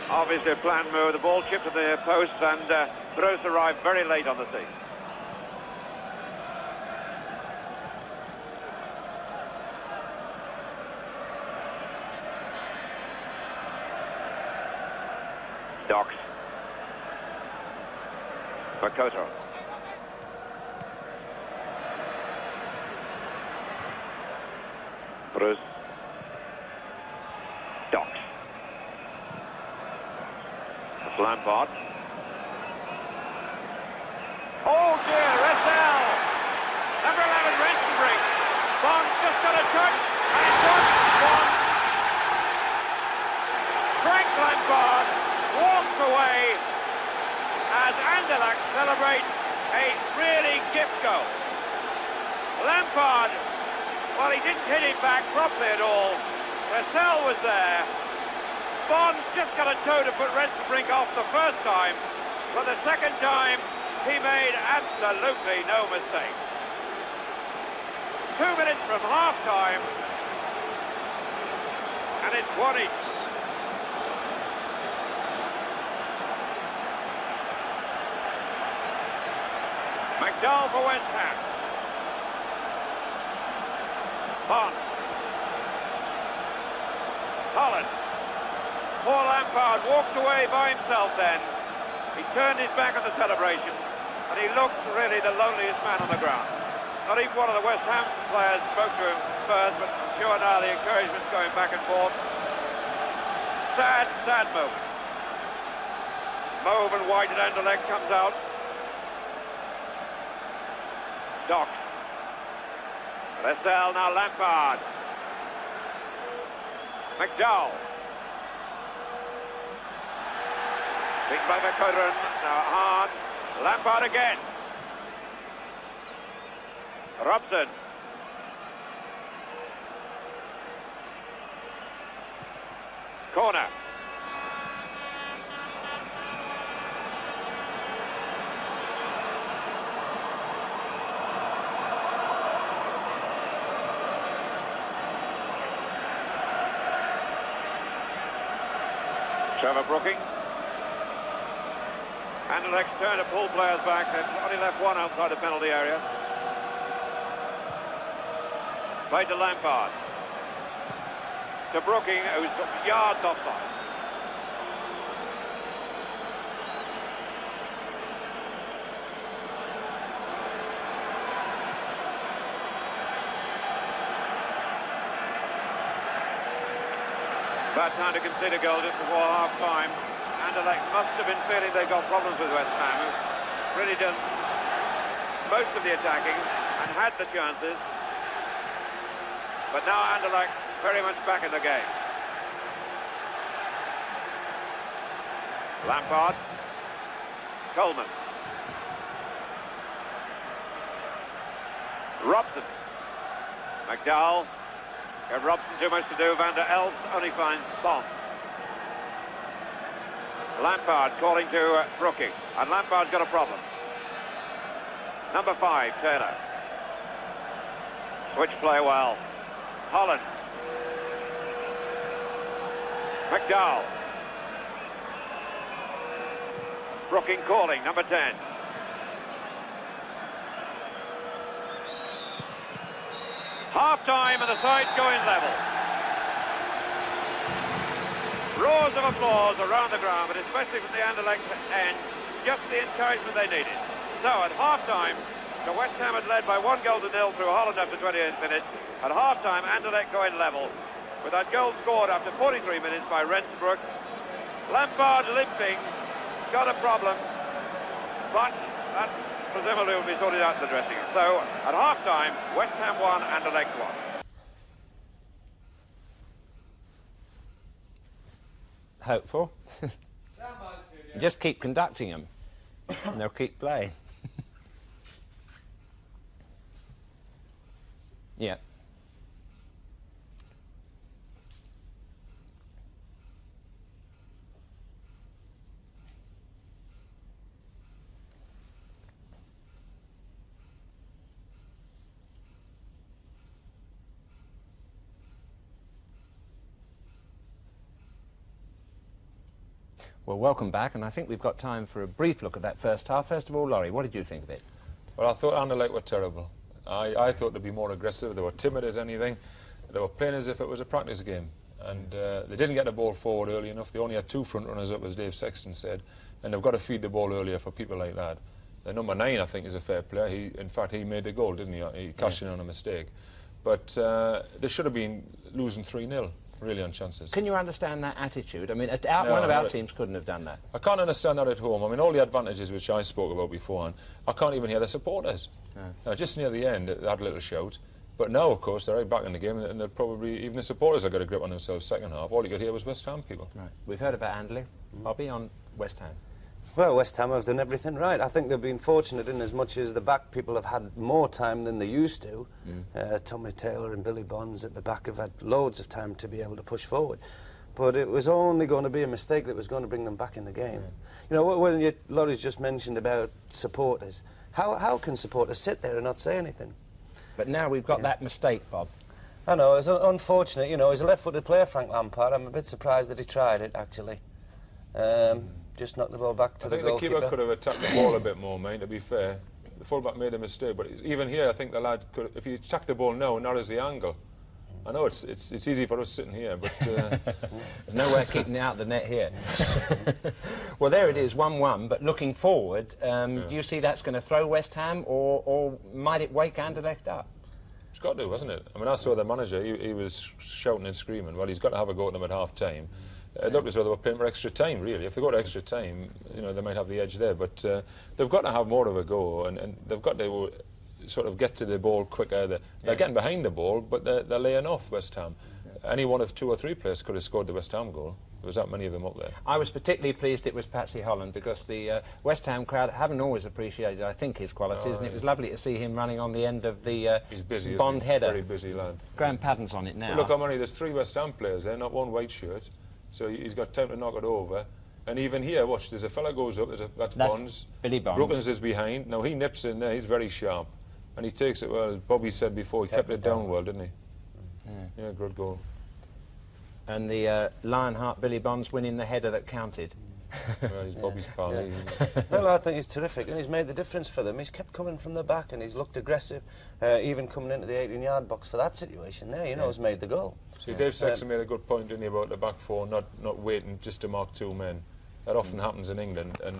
S1: Obviously a planned move, the ball chipped to the post, and Broos arrived very late on the scene. Docks. Makoto. Bruce. Docks. That's Lampard. Oh dear, Rassel! Number 11, Rensenbrink. Bond just got a touch, and it's one. Frank Lampard walks away as Anderlecht celebrate a really gift goal. Lampard, well, he didn't hit it back properly at all. Rassel was there. Bond just got a toe to put Rensenbrink off the first time, but the second time he made absolutely no mistake. 2 minutes from half-time, and it's 1-each. McDowell for West Ham. Bond. Holland. Poor Lampard walked away by himself then. He turned his back on the celebration, and he looked really the loneliest man on the ground. Not even one of the West Ham players spoke to him first, but I'm sure now the encouragement's going back and forth. Sad, sad moment. Mauve and White at Anderlecht comes out. Docks. Rassel, now Lampard. McDowell. Picked by McCudden, now Hahn. Lampard again. Robson. Corner. Trevor Brooking. Anderlecht's turn to pull players back. They've only left one outside the penalty area. Played to Lampard. To Brooking, who's yards offside. Bad time to concede a goal just before half-time. Anderlecht must have been feeling they got problems with West Ham, who really done most of the attacking and had the chances. But now Anderlecht very much back in the game. Lampard. Coleman. Robson. McDowell. Gave Robson too much to do. Van der Elst only finds Bond. Lampard calling to Brooking. And Lampard's got a problem. Number 5, Taylor. Switch play well. Holland. McDowell. Brooking calling, number 10. Half-time and the sides going level. Roars of applause around the ground, but especially from the Anderlecht end, just the encouragement they needed. So at half-time, the West Ham had led by 1-0 through Holland after 28 minutes. At half-time, Anderlecht going level, with that goal scored after 43 minutes by Rensenbrink. Lampard limping, got a problem, but that presumably will be sorted out in the dressing room. So at half-time, West Ham 1, Anderlecht 1.
S2: hopeful. Just keep conducting them, and they'll keep playing. Yeah. Well, welcome back, and I think we've got time for a brief look at that first half. First of all, Laurie, what did you think of it?
S5: Well, I thought Anderlecht were terrible. I thought they'd be more aggressive. They were timid as anything. They were playing as if it was a practice game. And they didn't get the ball forward early enough. They only had 2 front runners up, as Dave Sexton said. And they've got to feed the ball earlier for people like that. The number 9, I think, is a fair player. In fact, he made the goal, didn't he? He cashed in on a mistake. But they should have been losing 3-0. Really on chances.
S2: Can you understand that attitude? I mean,
S5: No,
S2: one of our teams couldn't have done that.
S5: I can't understand that at home. I mean, all the advantages which I spoke about beforehand, I can't even hear the supporters.
S2: No.
S5: Now, just near the end, they had a little shout. But now, of course, they're right back in the game, and they're probably, even the supporters have got a grip on themselves second half. All you could hear was West Ham people.
S2: Right. We've heard about Anderlecht. Bobby, on West Ham.
S3: Well, West Ham have done everything right. I think they've been fortunate in as much as the back people have had more time than they used to. Tommy Taylor and Billy Bonds at the back have had loads of time to be able to push forward. But it was only going to be a mistake that was going to bring them back in the game. You know, when Laurie's just mentioned about supporters, how can supporters sit there and not say anything?
S2: But now we've got that mistake, Bob.
S3: I know, it's unfortunate. You know, he's a left-footed player, Frank Lampard. I'm a bit surprised that he tried it, actually. Just knocked the ball back to the goalkeeper.
S5: I think the keeper could have attacked the ball a bit more, mate, to be fair. The fullback made a mistake, but even here, I think the lad could, if he attacked the ball now, not as the angle. I know it's easy for us sitting here, but...
S2: There's nowhere keeping it out the net here. Well, there it is, 1-1, but looking forward, do you see that's going to throw West Ham, or might it wake Anderlecht up?
S5: It's got to, hasn't it? I mean, I saw the manager, he was shouting and screaming, well, he's got to have a go at them at half-time. It looked as though they were playing for extra time, really. If they go to extra time, you know, they might have the edge there. But they've got to have more of a go, and they've got to sort of get to the ball quicker. They're getting behind the ball, but they're laying off West Ham. Any one of 2 or 3 players could have scored the West Ham goal. There was that many of them up there.
S2: I was particularly pleased it was Patsy Holland, because the West Ham crowd haven't always appreciated, I think, his qualities, and it was lovely to see him running on the end of the
S5: he's busy,
S2: Bond header.
S5: Very busy lad.
S2: Graham Paddon's on it now.
S5: Well, look how many, there's 3 West Ham players there, not one white shirt. So he's got time to knock it over. And even here, watch, there's a fella goes up, that's Bonds.
S2: Billy Bonds.
S5: Brookins is behind. Now he nips in there, he's very sharp. And he takes it well, as Bobby said before, he kept it down well, didn't he? Yeah, good goal.
S2: And the Lionheart Billy Bonds winning the header that counted.
S5: Well, he's Bobby's pal.
S3: Well, I think he's terrific, and he's made the difference for them. He's kept coming from the back, and he's looked aggressive, even coming into the 18-yard box for that situation there, you know, has made the goal.
S5: See, Dave Sexton made a good point, didn't he, about the back 4 not waiting just to mark 2 men. That often happens in England, and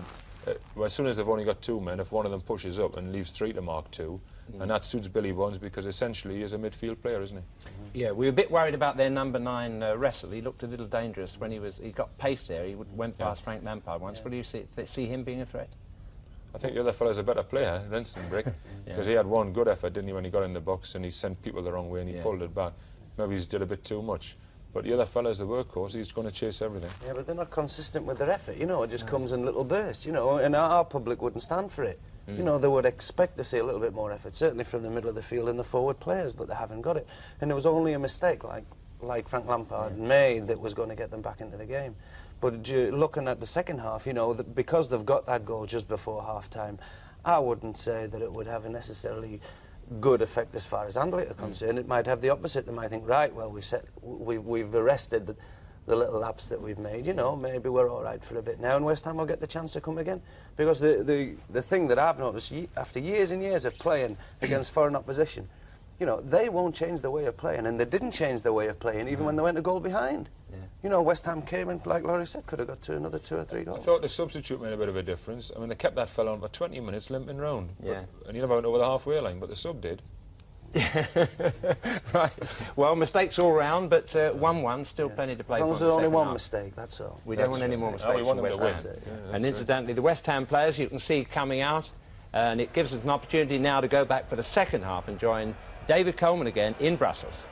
S5: well, as soon as they've only got 2 men, if one of them pushes up and leaves 3 to mark 2, and that suits Billy Bonds because essentially he is a midfield player, isn't he?
S2: Yeah, we were a bit worried about their number 9 wrestle. He looked a little dangerous when he got pace there. He went past Frank Lampard once. But do you see him being a threat?
S5: I think the other fella's a better player, Rensenbrink, because he had one good effort, didn't he, when he got in the box and he sent people the wrong way and he pulled it back. Maybe he's did a bit too much. But the other fella's the workhorse, he's going to chase everything.
S3: Yeah, but they're not consistent with their effort, you know, it just comes in little bursts, you know, and our public wouldn't stand for it. You know, they would expect to see a little bit more effort, certainly from the middle of the field and the forward players, but they haven't got it. And it was only a mistake like Frank Lampard made that was going to get them back into the game. But looking at the second half, you know, because they've got that goal just before half-time, I wouldn't say that it would have a necessarily good effect as far as Anderlecht are concerned. It might have the opposite. They might think, right, well, we've arrested the little lapse that we've made, you know, maybe we're all right for a bit now, and West Ham will get the chance to come again. Because the thing that I've noticed, after years and years of playing against foreign opposition, you know, they won't change their way of playing, and they didn't change their way of playing even when they went a goal behind. You know, West Ham came and, like Laurie said, could have got to another 2 or 3 goals.
S5: I thought the substitute made a bit of a difference. I mean, they kept that fella on for 20 minutes limping round.
S2: Yeah.
S5: And he never went over the halfway line, but the sub did.
S2: Right. Well, mistakes all round, but 1-1, still plenty to play for.
S3: As long as there's only one mistake, that's all.
S2: We don't want any more mistakes
S5: we want
S2: from
S5: them
S2: West
S5: to
S2: Ham.
S5: win.
S2: And incidentally, the West Ham players you can see coming out, and it gives us an opportunity now to go back for the second half and join David Coleman again in Brussels.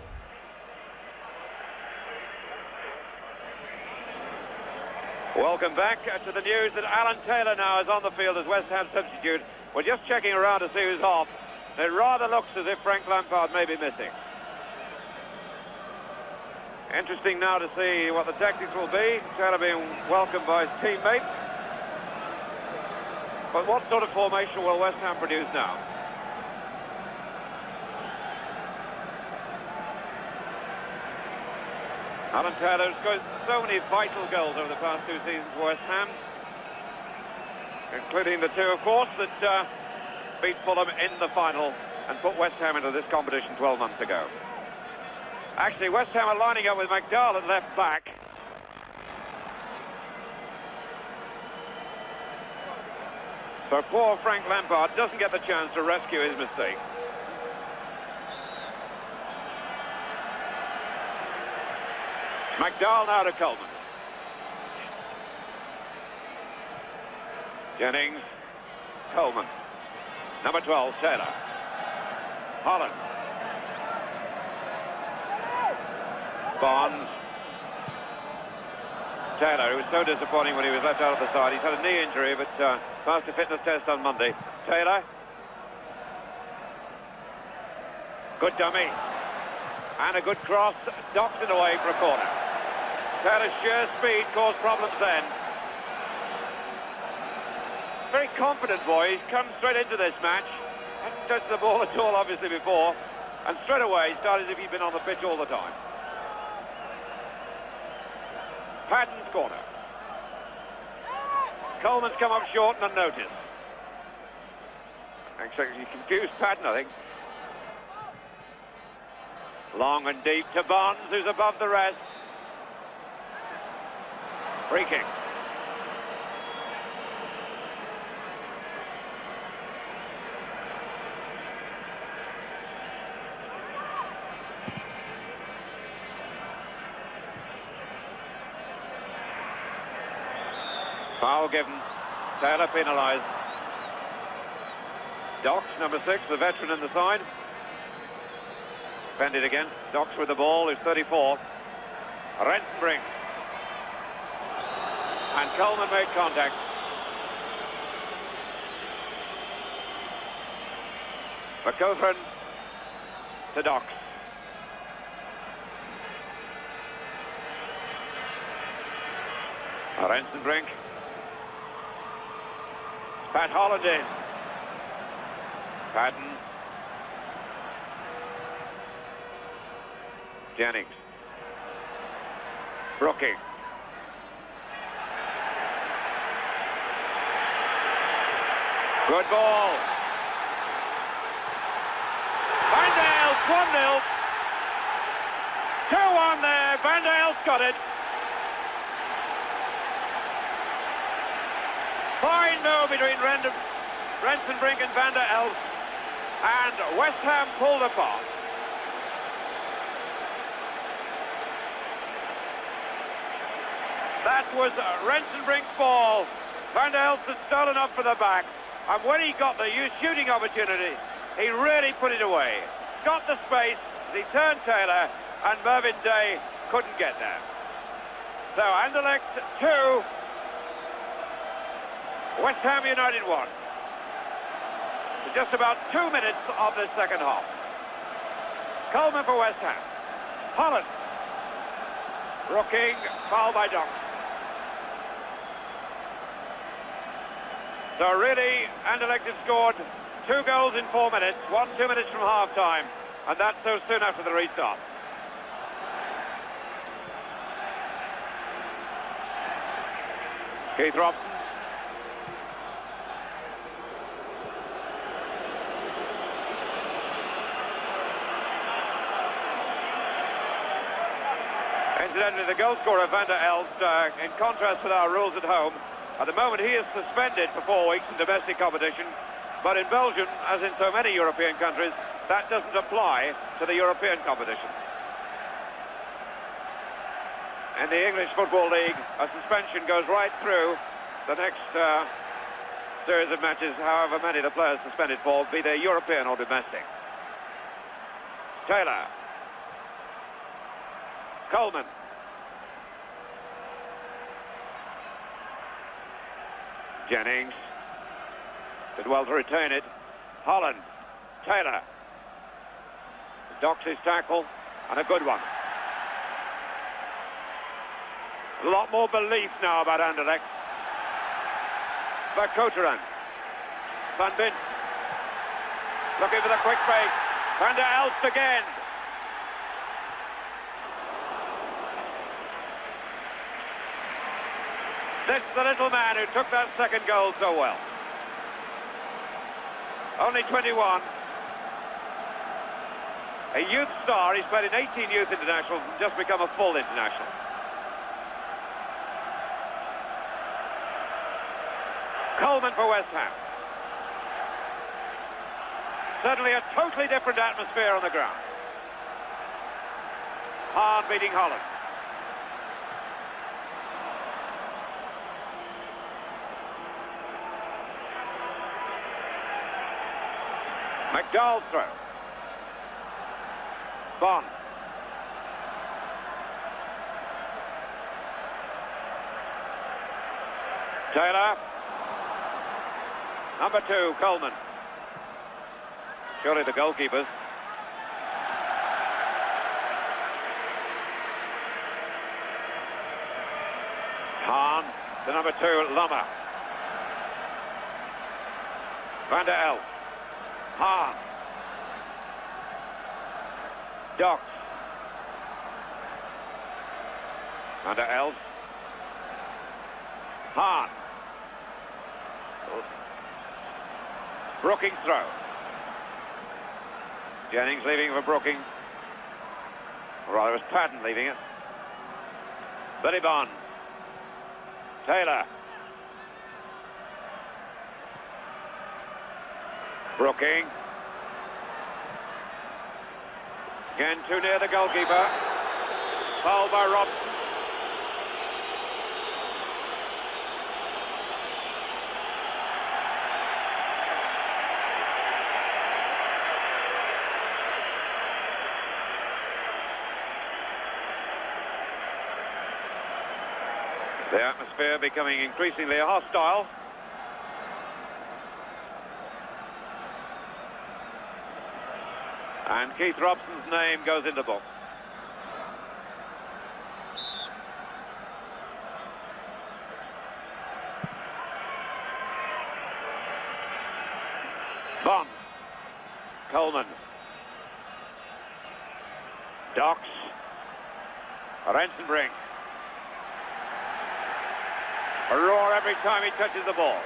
S1: Welcome back to the news that Alan Taylor now is on the field as West Ham substitute. We're just checking around to see who's off. It rather looks as if Frank Lampard may be missing. Interesting now to see what the tactics will be. Taylor being welcomed by his teammates. But what sort of formation will West Ham produce now? Alan Taylor's got so many vital goals over the past 2 seasons for West Ham, including the 2, of course, that beat Fulham in the final and put West Ham into this competition 12 months ago. Actually, West Ham are lining up with McDowell at left back. So poor Frank Lampard doesn't get the chance to rescue his mistake. McDowell now to Coleman. Jennings, Coleman. Number 12, Taylor. Holland. Bonds. Taylor, who was so disappointing when he was left out of the side. He's had a knee injury, but passed a fitness test on Monday. Taylor. Good dummy. And a good cross. Docks it away for a corner. Taylor's sheer speed caused problems then. Very confident boy. He's come straight into this match. Hasn't touched the ball at all, obviously, before. And straight away, he started as if he'd been on the pitch all the time. Padden's corner. Coleman's come up short and unnoticed. Actually, you confused Padden, I think. Long and deep to Bonds, who's above the rest. Free kick. Foul given. Taylor penalised. Docks, number 6, the veteran in the side. Defended again. Docks with the ball, who's 34. Rensenbrink. And Coleman made contact. McCothran to Docks. Rensenbrink. Pat Holland in. Padden. Jennings. Brooking. Good ball. Van Dale's 1-0. 2-1 there. Van Dale's got it. Fine move between Rensenbrink and Van der Elst, and West Ham pulled apart. That was Rensenbrink's ball. Van der Elst had stolen up for the back, and when he got the shooting opportunity, he really put it away. Got the space, he turned Taylor, and Mervyn Day couldn't get there. So Anderlecht 2, West Ham United 1. For just about 2 minutes of the second half. Coleman for West Ham. Holland. Brooking, foul by Docks. So really, Anderlecht have scored 2 goals in 4 minutes, 2 minutes from half-time, and that's so soon after the restart. Keith Robson. Incidentally, the goal scorer, Van der Elst, in contrast with our rules at home, at the moment he is suspended for 4 weeks in domestic competition, but in Belgium, as in so many European countries, that doesn't apply to the European competition. In the English Football League, a suspension goes right through the next series of matches, however many the players suspended for, be they European or domestic. Taylor. Coleman. Jennings did well to retain it. Holland. Taylor. Docks his tackle, and a good one. A lot more belief now about Anderlecht. Vercouteren. Van Bint. Looking for the quick break. Van der Elst again. This is the little man who took that second goal so well. Only 21. A youth star. He's played in 18 youth internationals and just become a full international. Coleman for West Ham. Certainly a totally different atmosphere on the ground. Hahn beating Holland. McDowell's throw. Bond. Taylor. Number 2, Coleman. Surely the goalkeepers. Hahn, the number 2, Lummer. Van der Elst. Hahn. Docks. Van der Elst. Hahn. Brooking's throw. Jennings leaving for Brooking. Or rather, it was Patton leaving it. Billy Bond. Taylor. Brooking. Again, too near the goalkeeper. Fouled by Robson. The atmosphere becoming increasingly hostile. And Keith Robson's name goes in the book. Bond. Coleman. Docks. Rensenbrink. A roar every time he touches the ball.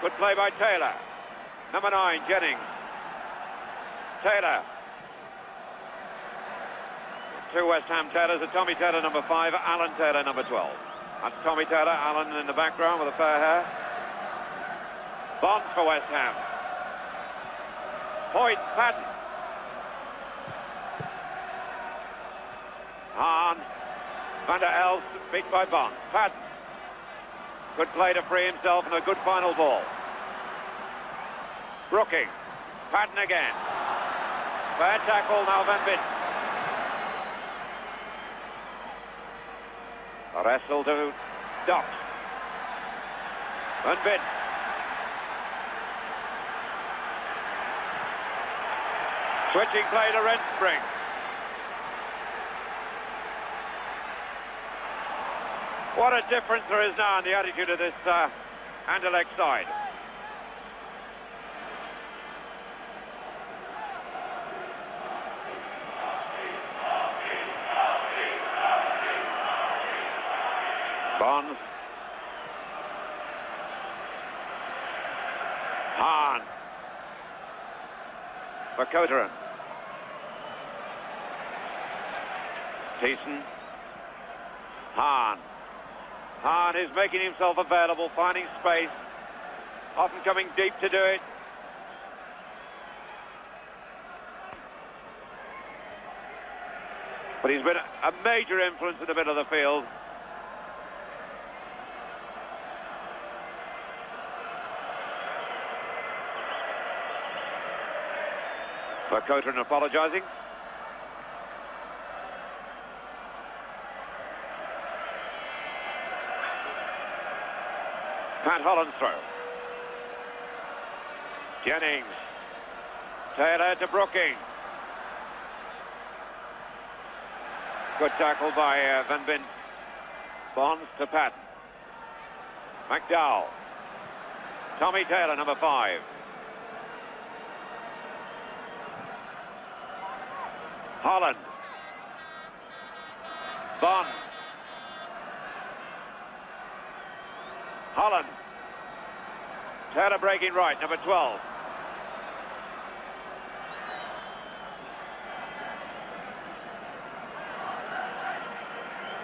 S1: Good play by Taylor. Number 9, Jennings. Taylor. 2 West Ham Taylors, a Tommy Taylor number 5, Alan Taylor number 12. That's Tommy Taylor, Alan in the background with the fair hair. Bond for West Ham. Hoyt, Patton. Hahn. Van der Elst beat by Bond. Patton. Good play to free himself and a good final ball. Brooking. Patton again. Fair tackle now, Van Bint. A wrestle to Docks. Van Bint. Switching play to Rensenbrink. What a difference there is now in the attitude of this Anderlecht side. Bonds. Hahn. Vercouteren. Thiessen. Hahn. Hahn is making himself available, finding space, often coming deep to do it. But he's been a major influence in the middle of the field. Vercouteren apologising. Pat Holland's throw. Jennings. Taylor to Brooking. Good tackle by Van Bint. Bonds to Patton. McDowell. Tommy Taylor, number 5. Holland. Bonds. Holland. Taylor breaking right, number 12.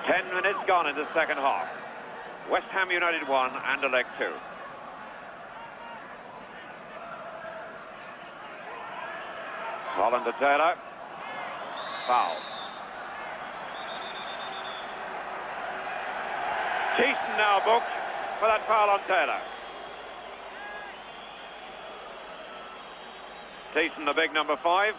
S1: Ten minutes gone in the second half. West Ham United 1, Anderlecht 2. Holland to Taylor. Foul. Thiessen now booked for that foul on Taylor. Thiessen, the big number 5.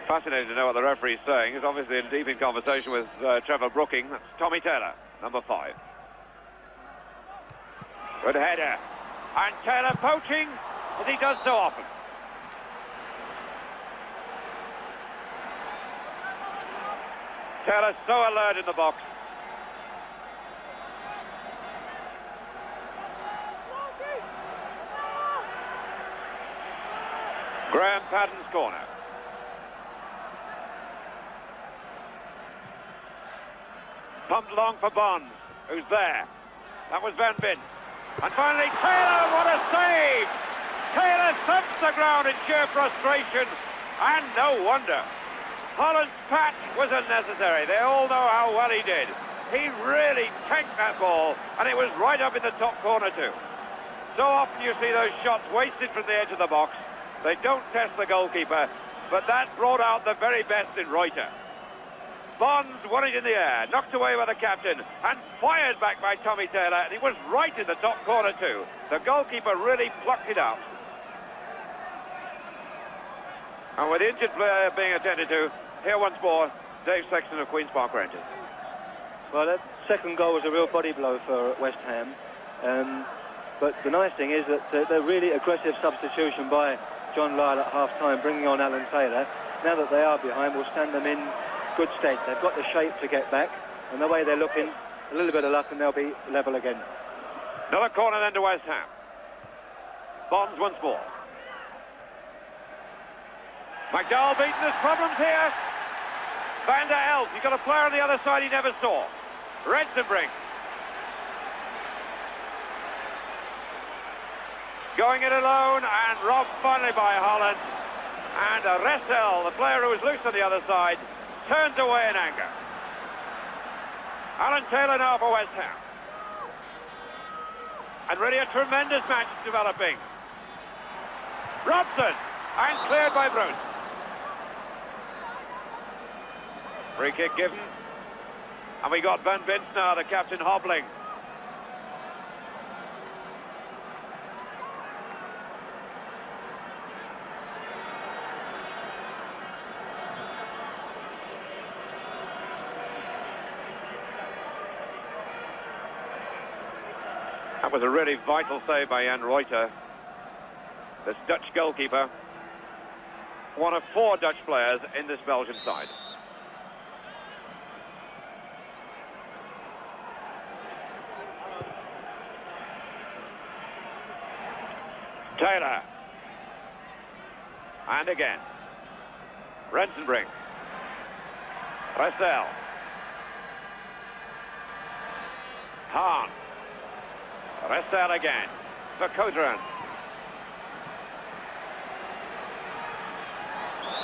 S1: Fascinating to know what the referee's saying. He's obviously deep in conversation with Trevor Brooking. That's Tommy Taylor, number 5. Good header. And Taylor poaching, as he does so often. Taylor so alert in the box. Graham Patton's corner. Pumped along for Bonds, who's there. That was Van Bint. And finally Taylor, what a save! Taylor thumps the ground in sheer frustration, and no wonder. Holland's patch was unnecessary. They all know how well he did. He really tanked that ball, and it was right up in the top corner too. So often you see those shots wasted from the edge of the box. They don't test the goalkeeper, but that brought out the very best in Reuter. Bonds won it in the air, knocked away by the captain, and fired back by Tommy Taylor, and he was right in the top corner too. The goalkeeper really plucked it out. And with the injured player being attended to, here once more, Dave Sexton of Queen's Park Rangers.
S6: Well, that second goal was a real body blow for West Ham. But the nice thing is that the really aggressive substitution by John Lyle at half-time, bringing on Alan Taylor, now that they are behind, will stand them in good stead. They've got the shape to get back, and the way they're looking, a little bit of luck and they'll be level again.
S1: Another corner then to West Ham. Bonds once more. McDowell beaten, there's problems here. Van der Elf, he's got a player on the other side he never saw. Rensenbrink. Going it alone, and robbed finally by Holland. And Ressel, the player who was loose on the other side, turns away in anger. Alan Taylor now for West Ham. And really a tremendous match developing. Robson, and cleared by Bruce. Free kick given. And we got Van Bint now, the captain, hobbling. That was a really vital save by Jan Reuter, this Dutch goalkeeper, one of 4 Dutch players in this Belgian side. Taylor. And again. Rensenbrink. Ressel. Hahn. Ressel again for Coutran.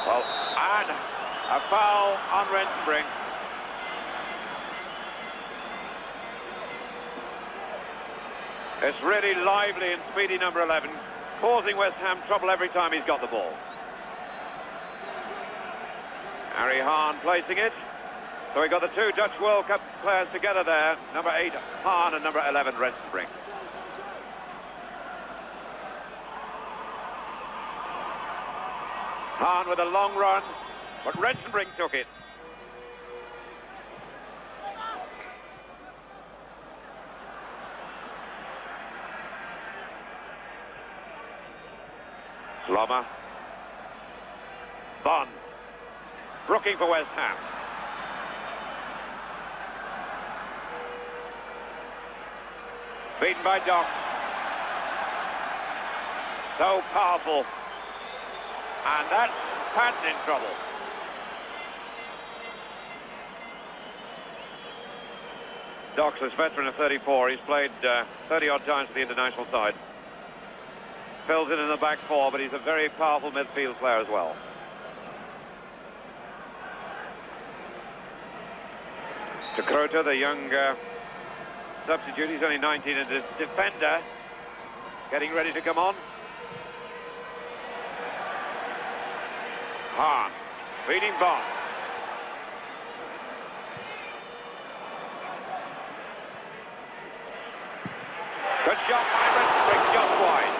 S1: Well, and a foul on Rensenbrink. It's really lively and speedy, number 11, causing West Ham trouble every time he's got the ball. Harry Hahn placing it. So we got the 2 Dutch World Cup players together there, number 8 Hahn and number 11 Rensenbrink. Hahn with a long run, but Rensenbrink took it. Slommer. Bond. Brooking for West Ham. Beaten by Dock. So powerful. And that's Patton in trouble. Dock's a veteran of 34. He's played 30-odd times for the international side. Fills in the back four, but he's a very powerful midfield player as well. Crota, the young substitute, he's only 19, and the defender getting ready to come on. Hahn, beating Bond. Good shot by Rensenbrink, just wide.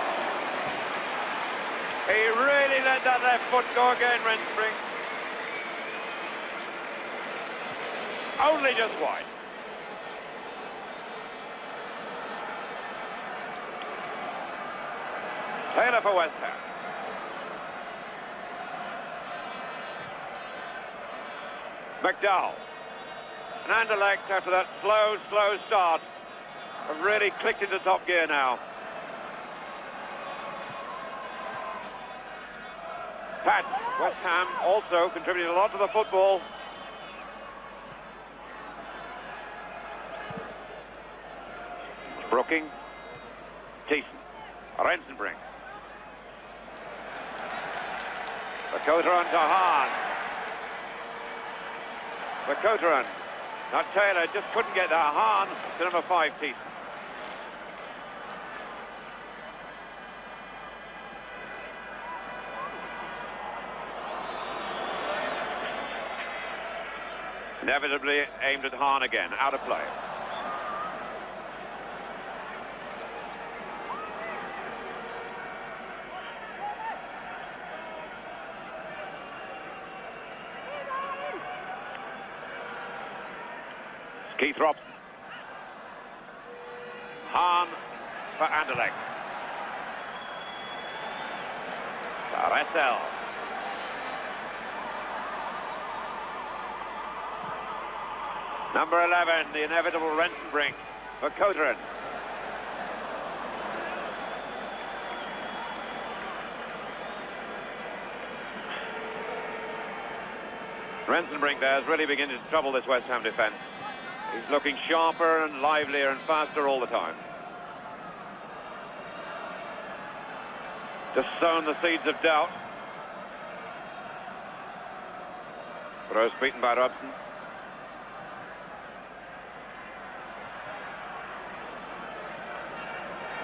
S1: He really let that left foot go again, Rensenbrink. Only just wide. Taylor for West Ham. McDowell. And Anderlecht, after that slow start, have really clicked into top gear now. Pat, West Ham also contributing a lot to the football. Brooking. Thiessen. Rensenbrink. Vercouteren to Hahn. Vercouteren. Now Taylor just couldn't get there. Hahn to number 5, Thiessen. Inevitably aimed at Hahn again, out of play. Keith Robson. Hahn for Anderlecht. Ressel. Number 11, the inevitable Rensenbrink for Vercouteren. Rensenbrink there is really beginning to trouble this West Ham defence. He's looking sharper and livelier and faster all the time. Just sown the seeds of doubt. Gross beaten by Robson.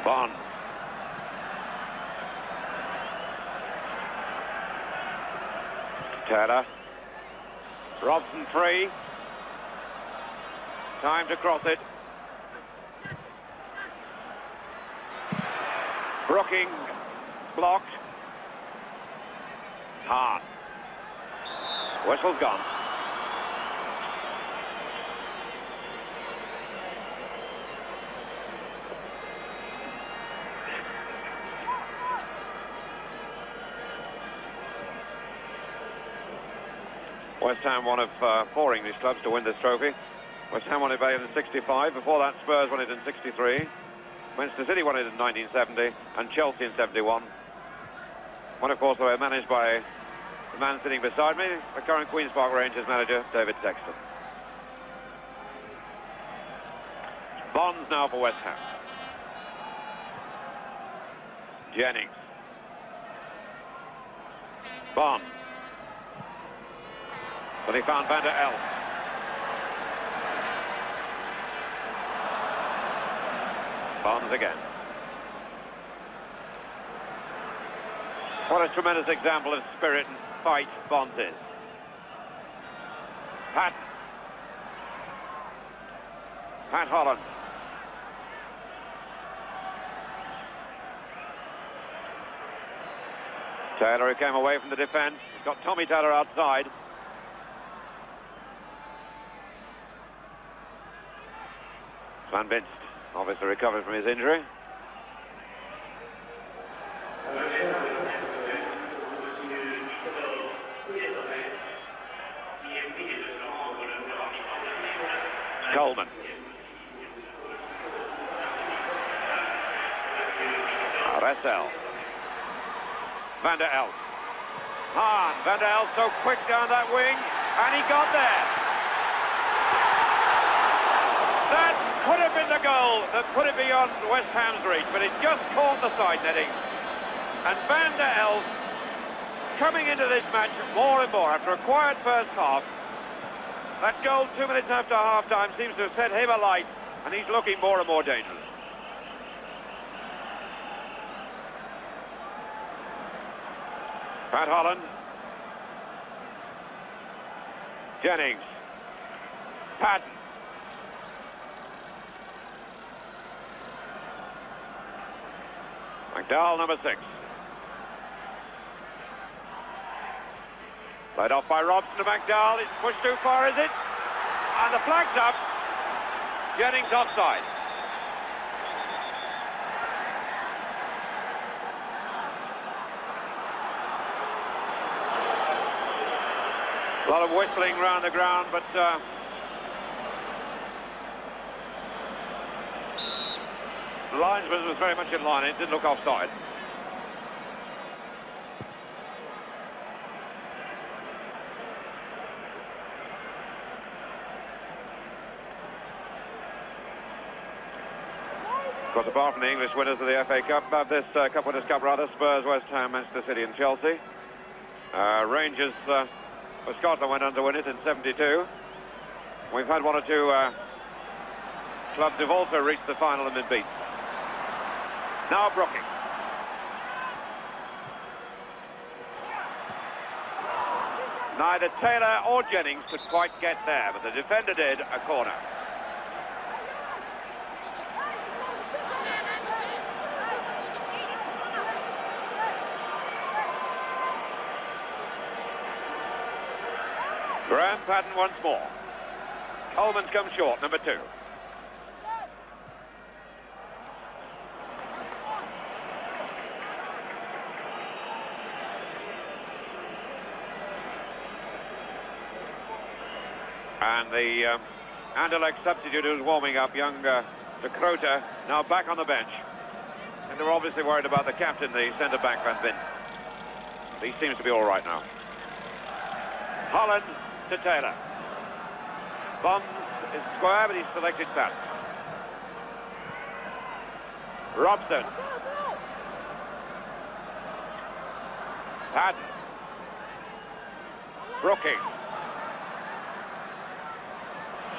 S1: Bond. Taylor. Robson free. Time to cross it. Brooking blocked. Hahn. Whistle's gone. West Ham, one of 4 English clubs to win this trophy. West Ham won it back in 65. Before that, Spurs won it in 63. Manchester City won it in 1970, and Chelsea in 71. One, of course, they were managed by the man sitting beside me, the current Queen's Park Rangers manager, David Sexton. Bonds now for West Ham. Jennings. Bond. But he found Van der Elf. Bonds again. What a tremendous example of spirit and fight Bonds is. Pat Holland. Taylor, who came away from the defence, got Tommy Taylor outside. Van Vinst obviously recovered from his injury. Coleman. Ressel. Van der Elst. Hahn. Van der Elst so quick down that wing, and he got there. That could have been the goal that put it beyond West Ham's reach, but it just caught the side netting. And Van der Elst coming into this match more and more after a quiet first half. That goal 2 minutes after half-time seems to have set him alight, and he's looking more and more dangerous. Pat Holland. Jennings. Patton. McDowell, number 6. Played off by Robson to McDowell. It's pushed too far, is it? And the flag's up. Jennings offside. A lot of whistling round the ground, but the linesman was very much in line. It didn't look offside. Of course, apart from the English winners of the FA Cup, this Cup Winners' Cup rather, Spurs, West Ham, Manchester City and Chelsea. Rangers for Scotland went on to win it in '72. We've had one or two clubs who've also reached the final and been beaten. Now Brooking. Neither Taylor or Jennings could quite get there, but the defender did. A corner. Graham Patton once more. Coleman's come short, number 2. And the Anderlecht substitute who's warming up, young De Krote, now back on the bench. And they're obviously worried about the captain, the centre-back Van Vinst. He seems to be all right now. Holland to Taylor. Bonds is square, but he's selected Patton. Robson. Patton. Brooking.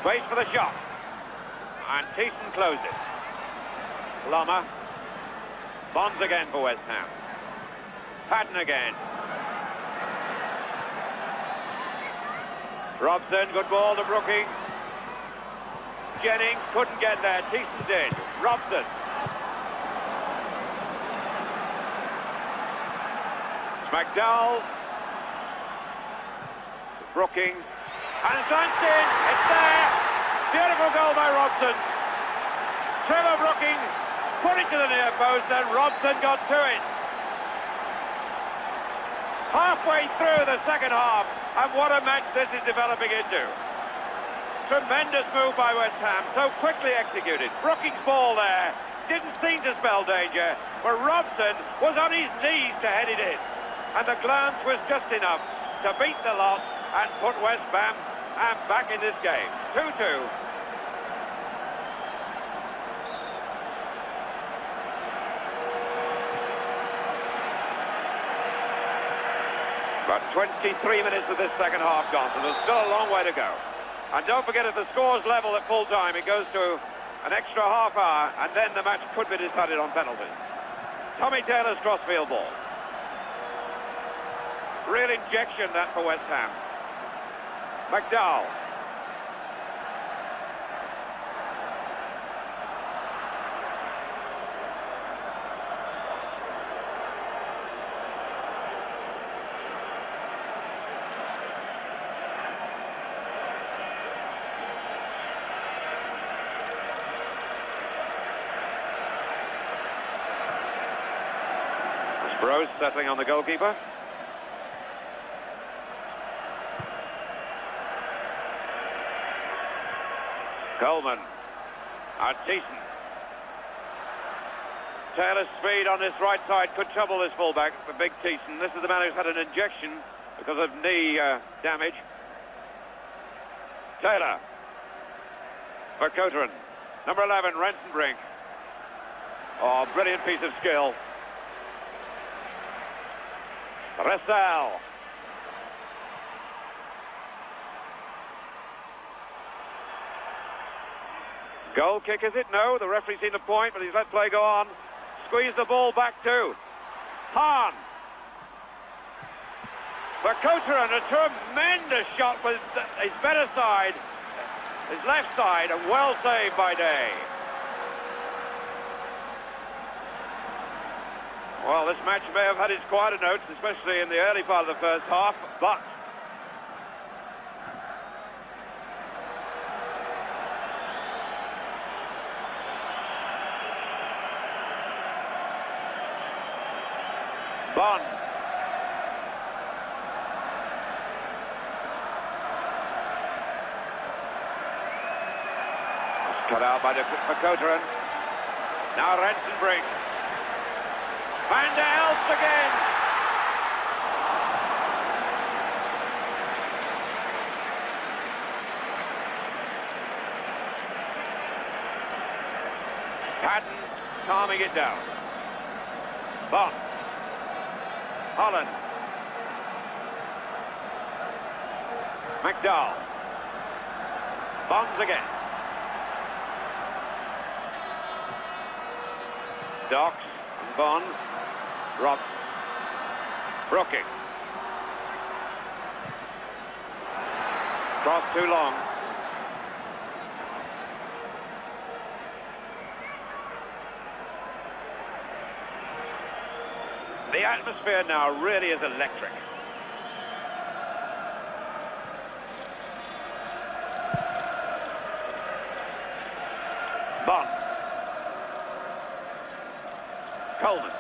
S1: Space for the shot. And Thiessen closed it. Plummer. Bonds again for West Ham. Patton again. Robson, good ball to Brooking. Jennings couldn't get there. Thiessen did. Robson. McDowell. Brooking. And it's lanced in. It's there. Beautiful goal by Robson. Trevor Brooking put it to the near post and Robson got to it. Halfway through the second half, and what a match this is developing into. Tremendous move by West Ham, so quickly executed. Brooking's ball there didn't seem to spell danger, but Robson was on his knees to head it in. And the glance was just enough to beat the lot and put West Ham back in this game. 2-2. About 23 minutes of this second half gone, so there's still a long way to go. And don't forget, if the score's level at full time, it goes to an extra half hour, and then the match could be decided on penalties. Tommy Taylor's crossfield ball. Real injection, that, for West Ham. McDowell. Rose settling on the goalkeeper. Coleman. Artesian. Taylor's speed on this right side could trouble this fullback, the big Thiessen. This is the man who's had an injection because of knee damage. Taylor. For Coteran. Number 11, Rensenbrink. Oh, brilliant piece of skill. Ressel. Goal kick, is it? No, the referee's seen the point, but he's let play go on. Squeeze the ball back too. Hahn. For Coteran, a tremendous shot with his better side, his left side, and well saved by Day. Well, this match may have had its quieter notes, especially in the early part of the first half, but Bond. Cut out by Coteran. Now Rensenbrink. Van der Elst again. Patton calming it down. Bond. Holland. McDowell. Bonds again. Docks and Bonds. Rob. Brooking. Cross too long. The atmosphere now really is electric. Bond. Coleman.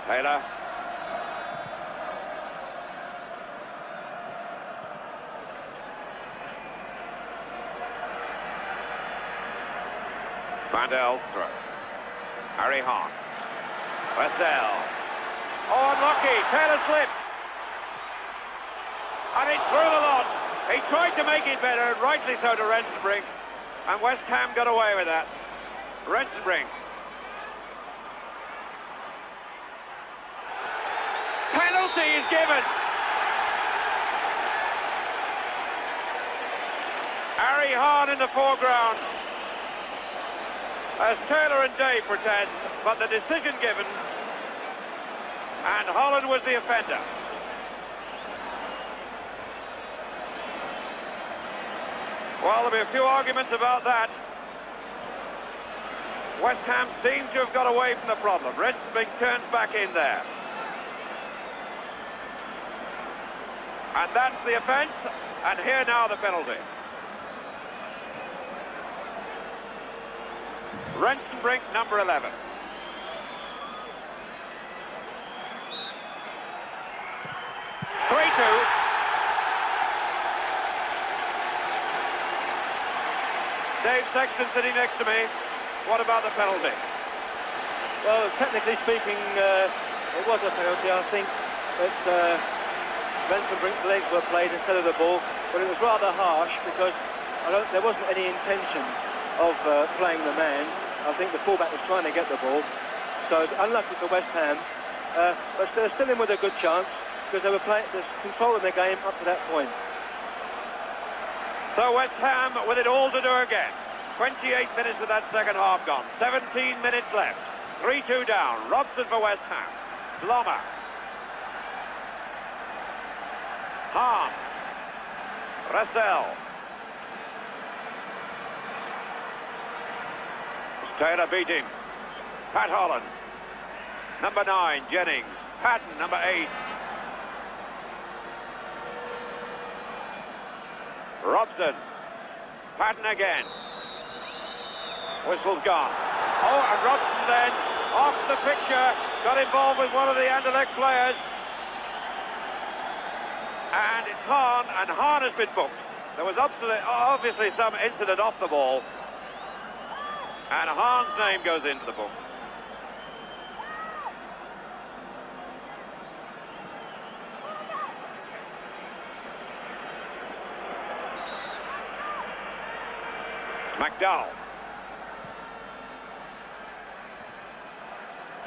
S1: Taylor. Van der Elst throw. Harry Hahn. Ressel. Oh, unlucky. Taylor slipped. And it's through the lot. He tried to make it better, and rightly so to Rensenbrink. And West Ham got away with that. Rensenbrink. Penalty is given. Harry Hahn in the foreground as Taylor and Day pretend, but the decision given, and Holland was the offender. Well, there'll be a few arguments about that. West Ham seems to have got away from the problem. Rensenbrink turns back in there. And that's the offence, and here now the penalty. Rensenbrink, number 11. Dave Sexton sitting next to me. What about the penalty?
S6: Well, technically speaking, it was a penalty. I think that Rensenbrink's legs were played instead of the ball, but it was rather harsh because there wasn't any intention of playing the man. I think the fullback was trying to get the ball, so it's unlucky for West Ham, but they're still in with a good chance because they were controlling the game up to that point.
S1: So West Ham with it all to do again. 28 minutes of that second half gone. 17 minutes left. 3-2 down. Robson for West Ham. Blommer. Hahn. Ressel. Taylor beat him. Pat Holland. Number 9, Jennings. Patton, number 8. Robson. Patton again. Whistle's gone. Oh, and Robson then off the picture. got involved with one of the Anderlecht players. And it's Hahn, and Hahn has been booked. There was obviously some incident off the ball. And Hahn's name goes into the book. McDowell.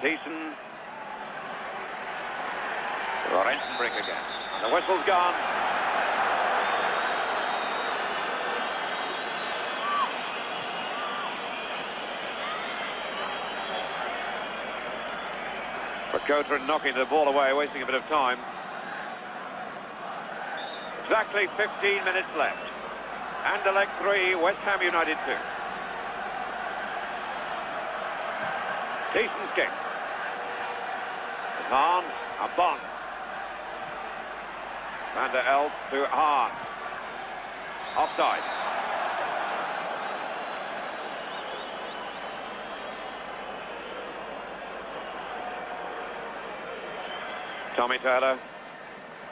S1: Thiessen. Rensenbrink again. And the whistle's gone. But Cothran knocking the ball away, wasting a bit of time. Exactly 15 minutes left. Anderlecht 3, West Ham United 2. Thiessen's kick. Hahn, a Bond. Van der Elf to Hahn. Offside. Tommy Taylor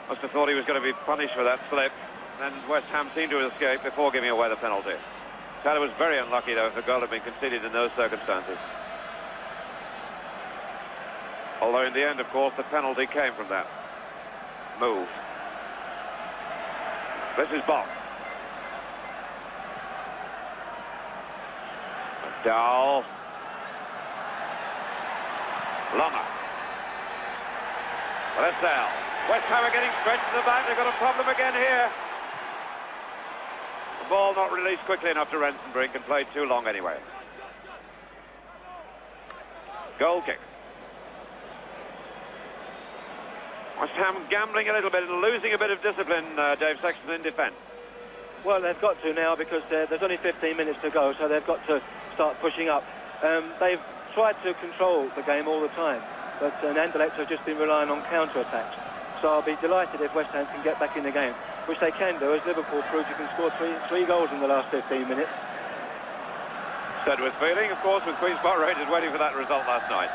S1: must have thought he was going to be punished for that slip. Then West Ham seemed to escape before giving away the penalty. Taylor was very unlucky, though, if the goal had been conceded in those circumstances. Although in the end, of course, the penalty came from that move. This is Bob. McDowell. Lama. Bressel. West Ham are getting stretched to the back. They've got a problem again here. The ball not released quickly enough to Rensenbrink and played too long anyway. Goal kick. West Ham gambling a little bit and losing a bit of discipline, Dave Sexton, in defence.
S6: Well, they've got to now because there's only 15 minutes to go, so they've got to start pushing up. They've tried to control the game all the time, but Anderlecht have just been relying on counter-attacks. So I'll be delighted if West Ham can get back in the game, which they can do, as Liverpool proved you can score three goals in the last 15 minutes.
S1: Said with feeling, of course, with Queen's Park Rangers waiting for that result last night.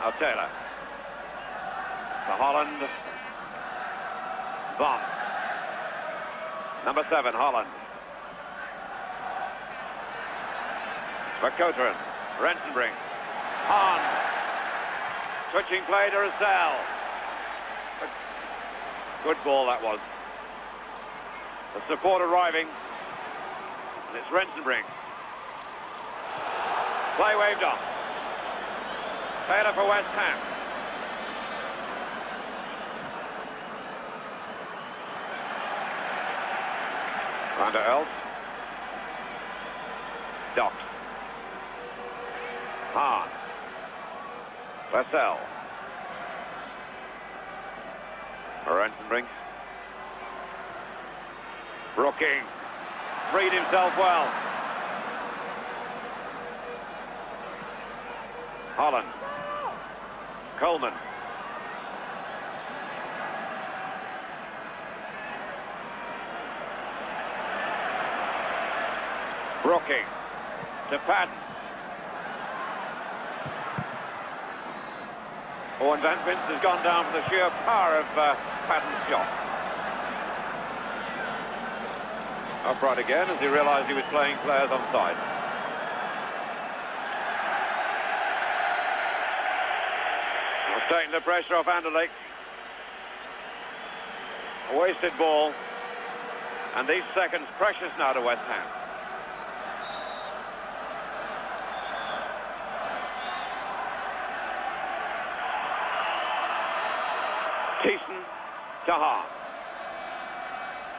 S1: Now Taylor. To Holland. Bond. Number 7, Holland. Cothran. Rensenbrink. Hahn. Switching play to Russell. Good ball that was. The support arriving. And it's Rensenbrink. Play waved off. Taylor for West Ham. Van der Elf. Docks. Hahn. Russell. Rensenbrink. Brooking. Freed himself well. Holland. Coleman. Brooking. To Patton. Oh, and Van Vince has gone down for the sheer power of Patton's shot. Upright again as he realised he was playing players onside. Well, taking the pressure off Anderlecht. A wasted ball. And these seconds precious now to West Ham. Thiessen to Hahn.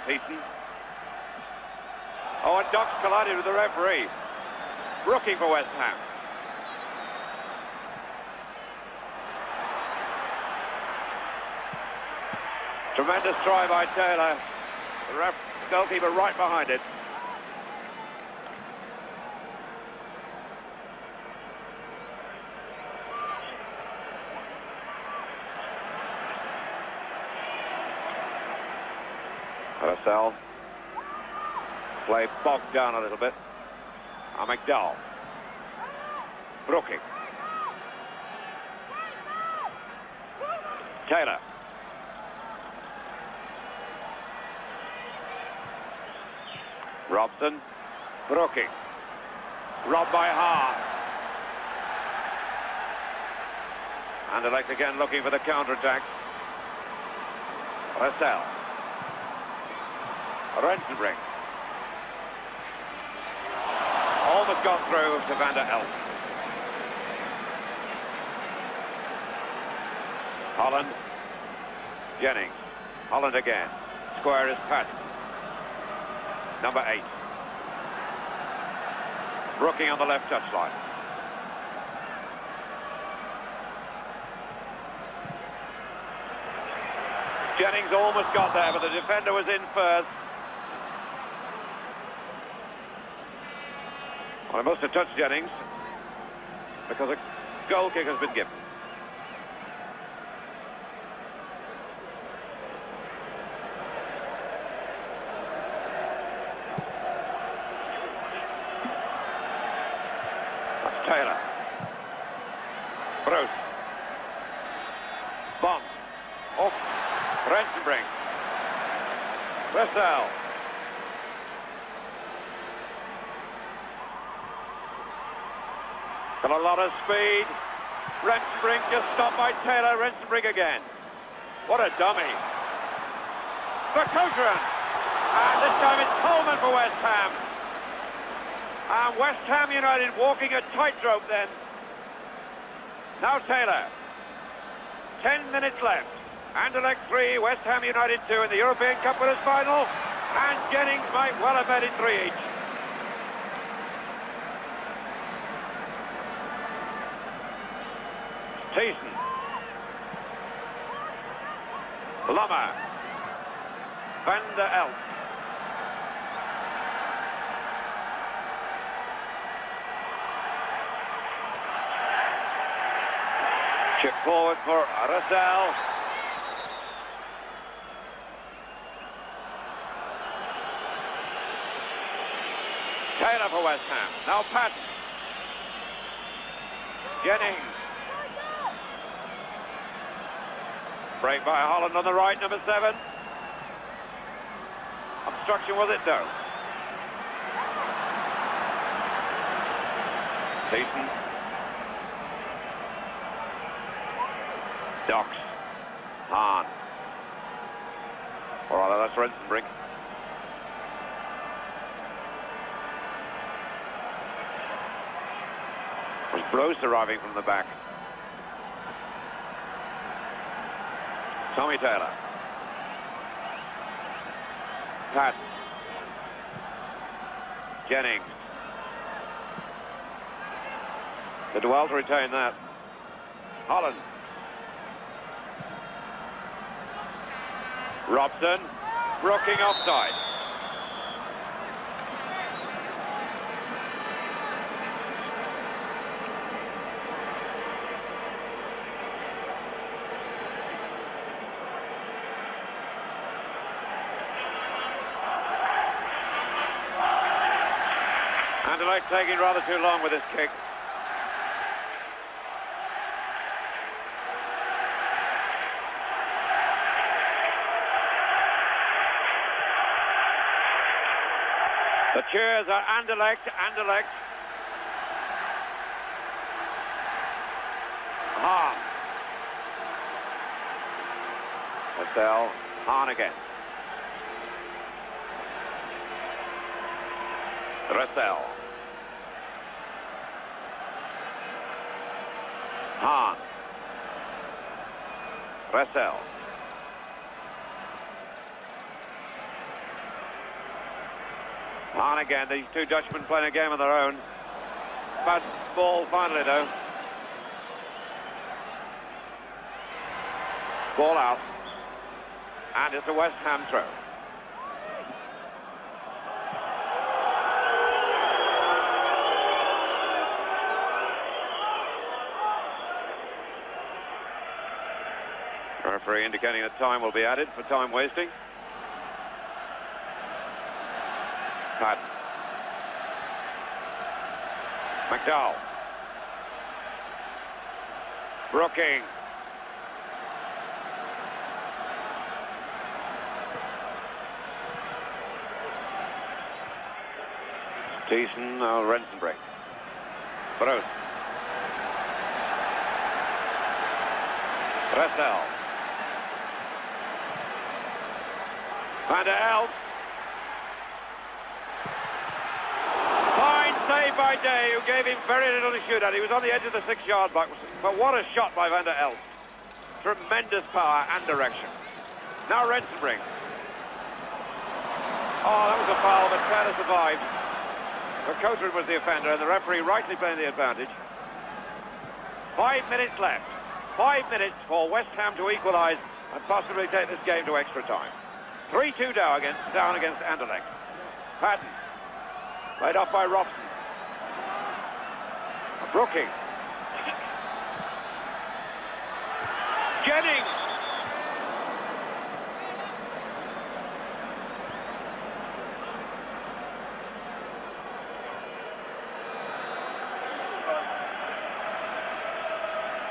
S1: Thiessen. Oh, and Docks collided with the referee. Brooking for West Ham. Tremendous try by Taylor. The goalkeeper right behind it. Russell. Play bogged down a little bit. McDowell. Brooking. Taylor. Robson. Brooking. Robbed by Hart. Anderlecht again looking for the counter-attack. Russell. Rensenbrink. Almost got through to Van der Elst. Holland. Jennings. Holland again. Square is Patton. Number 8. Brooking on the left touchline. Jennings almost got there, but the defender was in first. Well, he must have touched Jennings because a goal kick has been given. That's Taylor. Bruce. Bond. Off. Rensenbrink. Russell. Got a lot of speed. Rensenbrink just stopped by Taylor. Rensenbrink again. What a dummy. Verkouteren. And this time it's Coleman for West Ham. And West Ham United walking a tightrope then. Now Taylor. 10 minutes left. Anderlecht 3, West Ham United 2 in the European Cup Winners' final. And Jennings might well have made it 3 each. Thiessen. Lummer. Van der Elst. Chip forward for Russell. Taylor for West Ham. Now Patton. Jennings. Break by Holland on the right, number 7. Obstruction, was it? No. Thiessen. Docks. Hahn. Or rather, that's Rensenbrink. Was Bruce arriving from the back. Tommy Taylor. Patton. Jennings. Did well to retain that. Holland. Robson. Brooking offside. Anderlecht taking rather too long with this kick. The cheers are Anderlecht, Anderlecht. Hahn. Russell, Hahn again. Russell. Hahn. Russell. Hahn again, these two Dutchmen playing a game of their own. Bad ball finally though. Ball out. And it's a West Ham throw. Referee indicating that time will be added for time wasting. Patton. McDowell. Thiessen, Rensenbrink. Bruce. Dressel. Van der Elst. Fine save by Day, who gave him very little to shoot at. He was on the edge of the 6-yard box, but what a shot by Van der Elst. Tremendous power and direction. Now Rensenbrink. Oh, that was a foul, but Taylor survived. Vercouteren was the offender, and the referee rightly playing the advantage. 5 minutes left. 5 minutes for West Ham to equalise and possibly take this game to extra time. 3-2 down against Anderlecht. Patton. Laid off by Robson. Brooking. Jennings.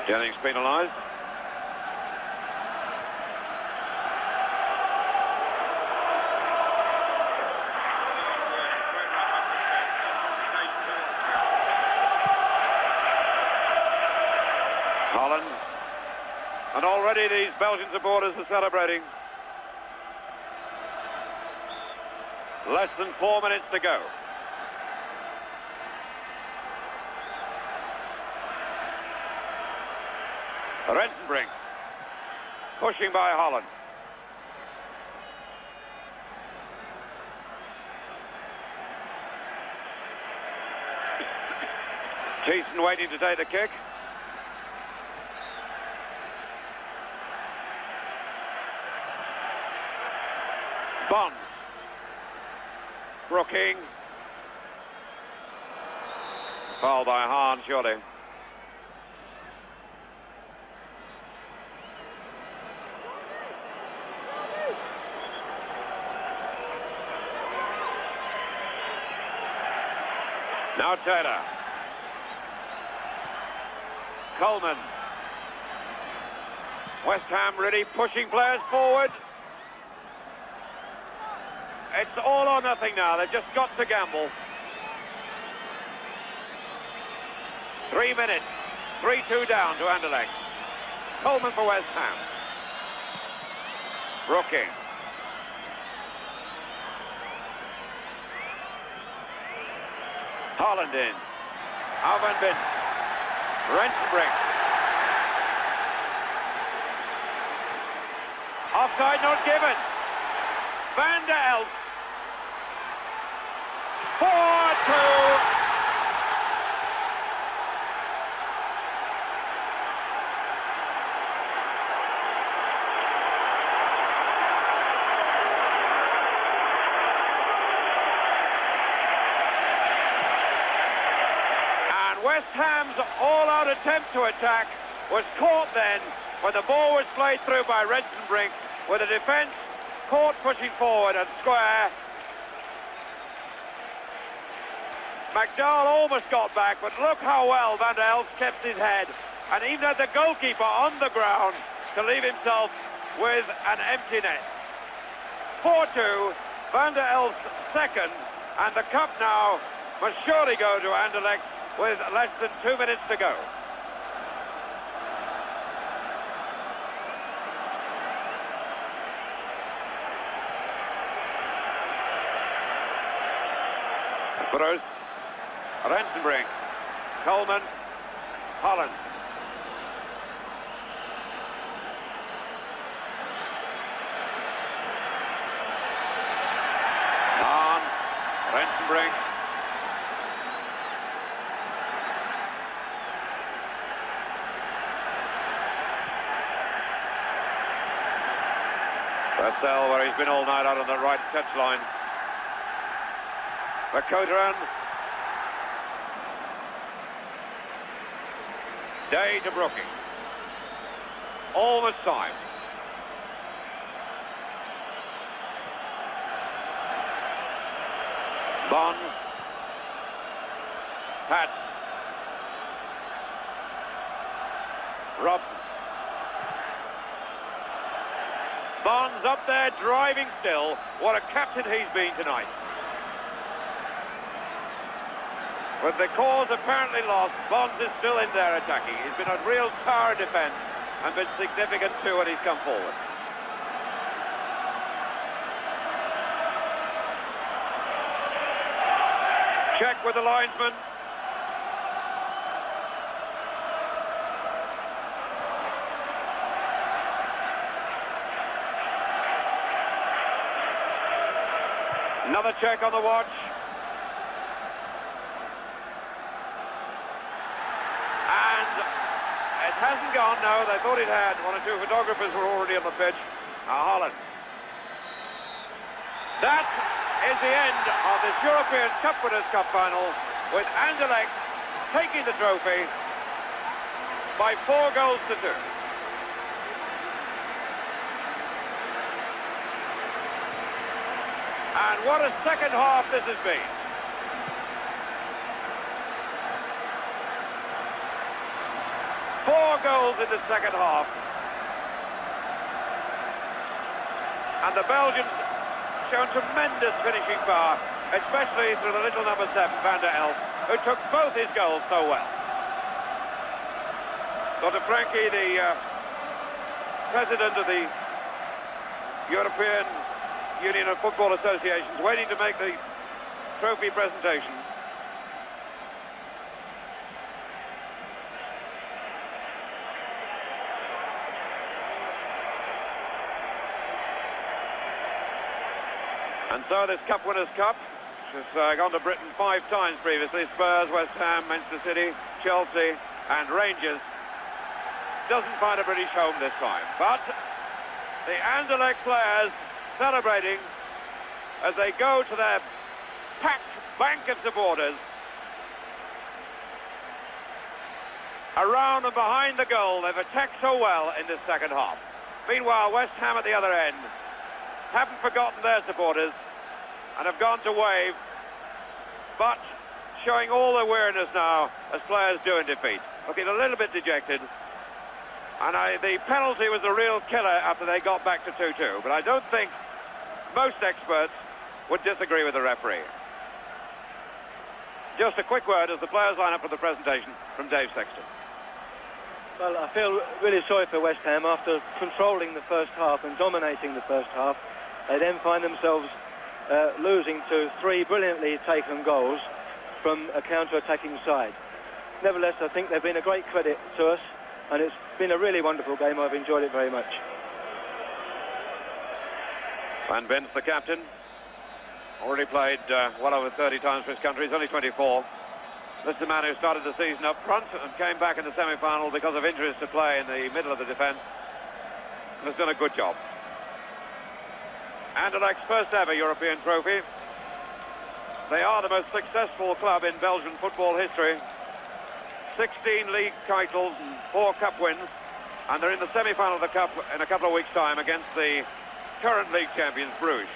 S1: Jennings penalised. Holland. And already these Belgian supporters are celebrating. Less than 4 minutes to go. Rensenbrink. Pushing by Holland. Thiessen waiting to take the kick. Bonds. Brooking. Foul by Hahn, surely. Now Taylor. Coleman. West Ham really pushing players forward. It's all or nothing now. They've just got to gamble. 3 minutes. 3-2 down to Anderlecht. Coleman for West Ham. Brooking. Holland in. Alvan Bin. Rensenbrink. Offside not given. Van der Elst. 4-2. West Ham's all-out attempt to attack was caught then when the ball was played through by Rensenbrink with the defence caught pushing forward and square. McDowell almost got back, but look how well Van der Elst kept his head and even had the goalkeeper on the ground to leave himself with an empty net. 4-2, Van der Elst second, and the cup now must surely go to Anderlecht with less than 2 minutes to go. Bruce, Rensenbrink, Coleman, Holland. Hahn, Rensenbrink. Dressel, where he's been all night out on the right touchline. Vercouteren. Day to Brooking. Almost time. Bond. Pat. Robson. Bonds up there driving still. What a captain he's been tonight. With the cause apparently lost, Bonds is still in there attacking. He's been a real tower defence and been significant too when he's come forward. Check with the linesman. Another check on the watch. And it hasn't gone, no. They thought it had. One or two photographers were already on the pitch. Holland. That is the end of this European Cup Winners' Cup final, with Anderlecht taking the trophy by 4 goals to 2. And what a second half this has been. Four goals in the second half. And the Belgians shown tremendous finishing power, especially through the little number 7, Van der Elf, who took both his goals so well. Dr. Frankie, the president of the European Union of Football Associations, waiting to make the trophy presentation. And so this Cup Winners' Cup, which has gone to Britain 5 times previously, Spurs, West Ham, Manchester City, Chelsea and Rangers, doesn't find a British home this time. But the Anderlecht players celebrating as they go to their packed bank of supporters around and behind the goal. They've attacked so well in this second half. Meanwhile, West Ham at the other end haven't forgotten their supporters and have gone to wave, but showing all their weariness now, as players do in defeat. Looking a little bit dejected. And the penalty was a real killer after they got back to 2-2, but I don't think most experts would disagree with the referee. Just a quick word as the players line up for the presentation from Dave Sexton.
S6: Well, I feel really sorry for West Ham. After controlling the first half and dominating the first half, they then find themselves losing to 3 brilliantly taken goals from a counter-attacking side. Nevertheless, I think they've been a great credit to us, and it's been a really wonderful game. I've enjoyed it very much.
S1: Van Vince, the captain, already played well over 30 times for his country. He's only 24. This is the man who started the season up front and came back in the semi-final because of injuries to play in the middle of the defence. And has done a good job. Anderlecht's first ever European trophy. They are the most successful club in Belgian football history. 16 league titles and 4 cup wins. And they're in the semi-final of the cup in a couple of weeks' time against the current league champions, Bruges.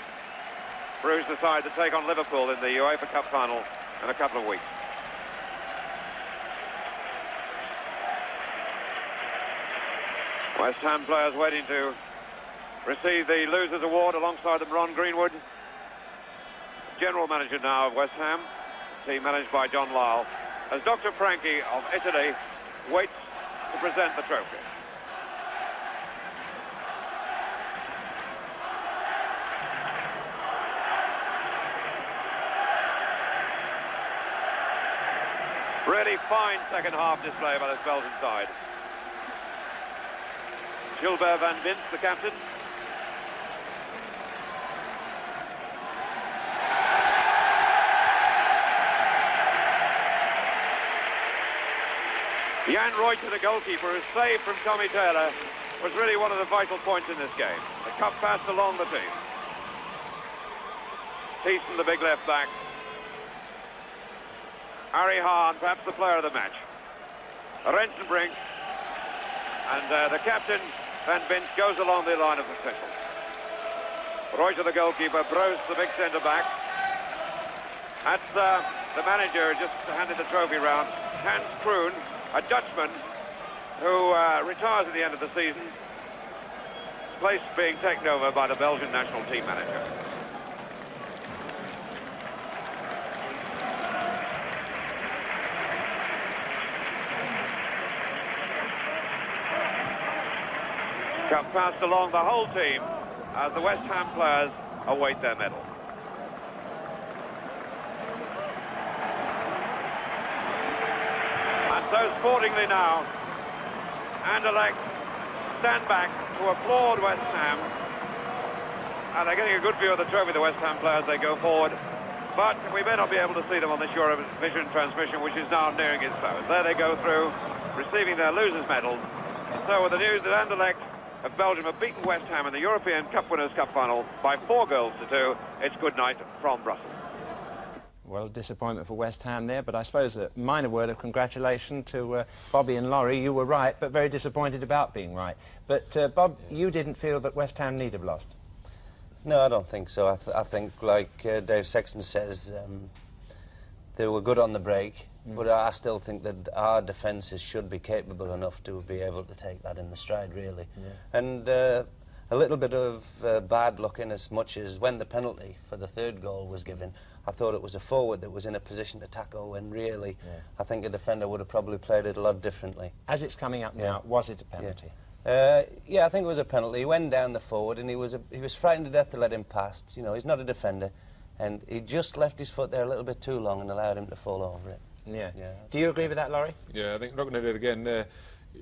S1: Bruges decide to take on Liverpool in the UEFA Cup final in a couple of weeks. West Ham players waiting to receive the Losers Award. Alongside them, Ron Greenwood, general manager now of West Ham, team managed by John Lyle, as Dr. Frankie of Italy waits to present the trophy. Really fine second half display by this Belgian side. Gilbert Van Vince, the captain. Jan Reuter, the goalkeeper, whose save from Tommy Taylor was really one of the vital points in this game. The cup passed along the team. Thiessen, the big left back. Harry Hahn, perhaps the player of the match. Rensenbrink. And the captain, Van Vince, goes along the line of succession. Reuter, the goalkeeper. Broos, the big centre-back. That's the manager just handed the trophy round. Hans Kroon, a Dutchman who retires at the end of the season. His place being taken over by the Belgian national team manager. got passed along the whole team as the West Ham players await their medal. And so sportingly now, Anderlecht stand back to applaud West Ham. And they're getting a good view of the trophy, the West Ham players, they go forward. But we may not be able to see them on this Eurovision transmission, which is now nearing its close. There they go through, receiving their losers' medals. And so with the news that Anderlecht of Belgium have beaten West Ham in the European Cup Winners' Cup final by 4 goals to 2, it's good night from Brussels.
S2: Well, disappointment for West Ham there, but I suppose a minor word of congratulation to Bobby and Laurie. You were right, but very disappointed about being right. But, Bob, you didn't feel that West Ham need have lost?
S3: No, I don't think so. I think, like Dave Sexton says, they were good on the break, but I still think that our defences should be capable enough to be able to take that in the stride, really. Yeah. And a little bit of bad luck in as much as when the penalty for the 3rd goal was given, I thought it was a forward that was in a position to tackle when really I think a defender would have probably played it a lot differently.
S2: As it's coming up now, was it a penalty?
S3: Yeah, I think it was a penalty. He went down the forward and he was frightened to death to let him past. You know, he's not a defender, and he just left his foot there a little bit too long and allowed him to fall over it.
S2: Yeah. Do you agree with that, Laurie?
S5: Yeah, I think looking at it again,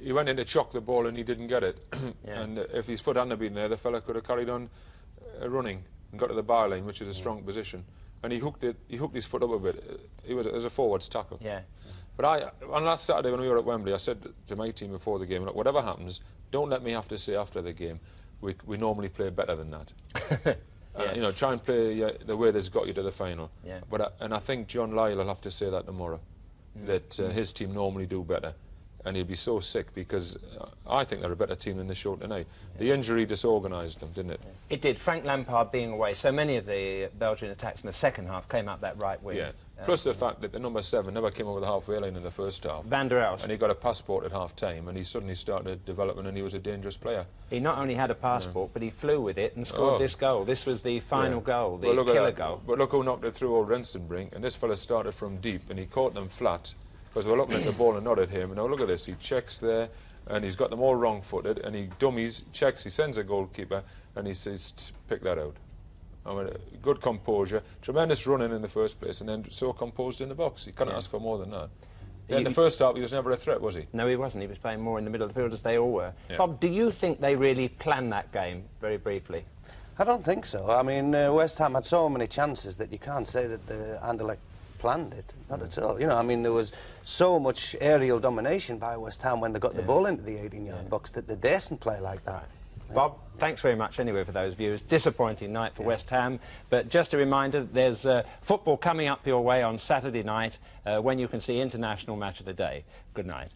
S5: he went in to chock the ball and he didn't get it. And if his foot hadn't been there, the fella could have carried on running and got to the byline, which is a strong position. And he hooked his foot up a bit. It was a forwards tackle.
S2: Yeah.
S5: But on last Saturday when we were at Wembley, I said to my team before the game, look, whatever happens, don't let me have to say after the game, we normally play better than that. You know, try and play the way that's got you to the final.
S2: Yeah.
S5: And I think John Lyle will have to say that tomorrow, that his team normally do better. And he'll be so sick because I think they're a better team than they showed tonight. The injury disorganised them, didn't it?
S2: It did. Frank Lampard being away, so many of the Belgian attacks in the second half came up that right wing.
S5: Yeah. Plus the fact that the number 7 never came over the halfway line in the first half.
S2: Van der Elst.
S5: And he got a passport at half-time and he suddenly started developing and he was a dangerous player.
S2: He not only had a passport, but he flew with it and scored this goal. This was the final goal, the killer goal.
S5: But look who knocked it through old Rensenbrink, and this fella started from deep and he caught them flat because we're looking at the ball and not at him. And now look at this, he checks there and he's got them all wrong-footed and he dummies, checks, he sends a goalkeeper and he says, pick that out. I mean, good composure, tremendous running in the first place, and then so composed in the box. You can't ask for more than that. In the first half, he was never a threat, was he?
S2: No, he wasn't. He was playing more in the middle of the field, as they all were.
S5: Yeah.
S2: Bob, do you think they really planned that game, very briefly?
S3: I don't think so. I mean, West Ham had so many chances that you can't say that the Anderlecht planned it. Not at all. You know, I mean, there was so much aerial domination by West Ham when they got the ball into the 18-yard box that they daren't play like that.
S2: Right. Bob, thanks very much anyway for those views. Disappointing night for West Ham, but just a reminder, there's football coming up your way on Saturday night when you can see International Match of the Day. Good night.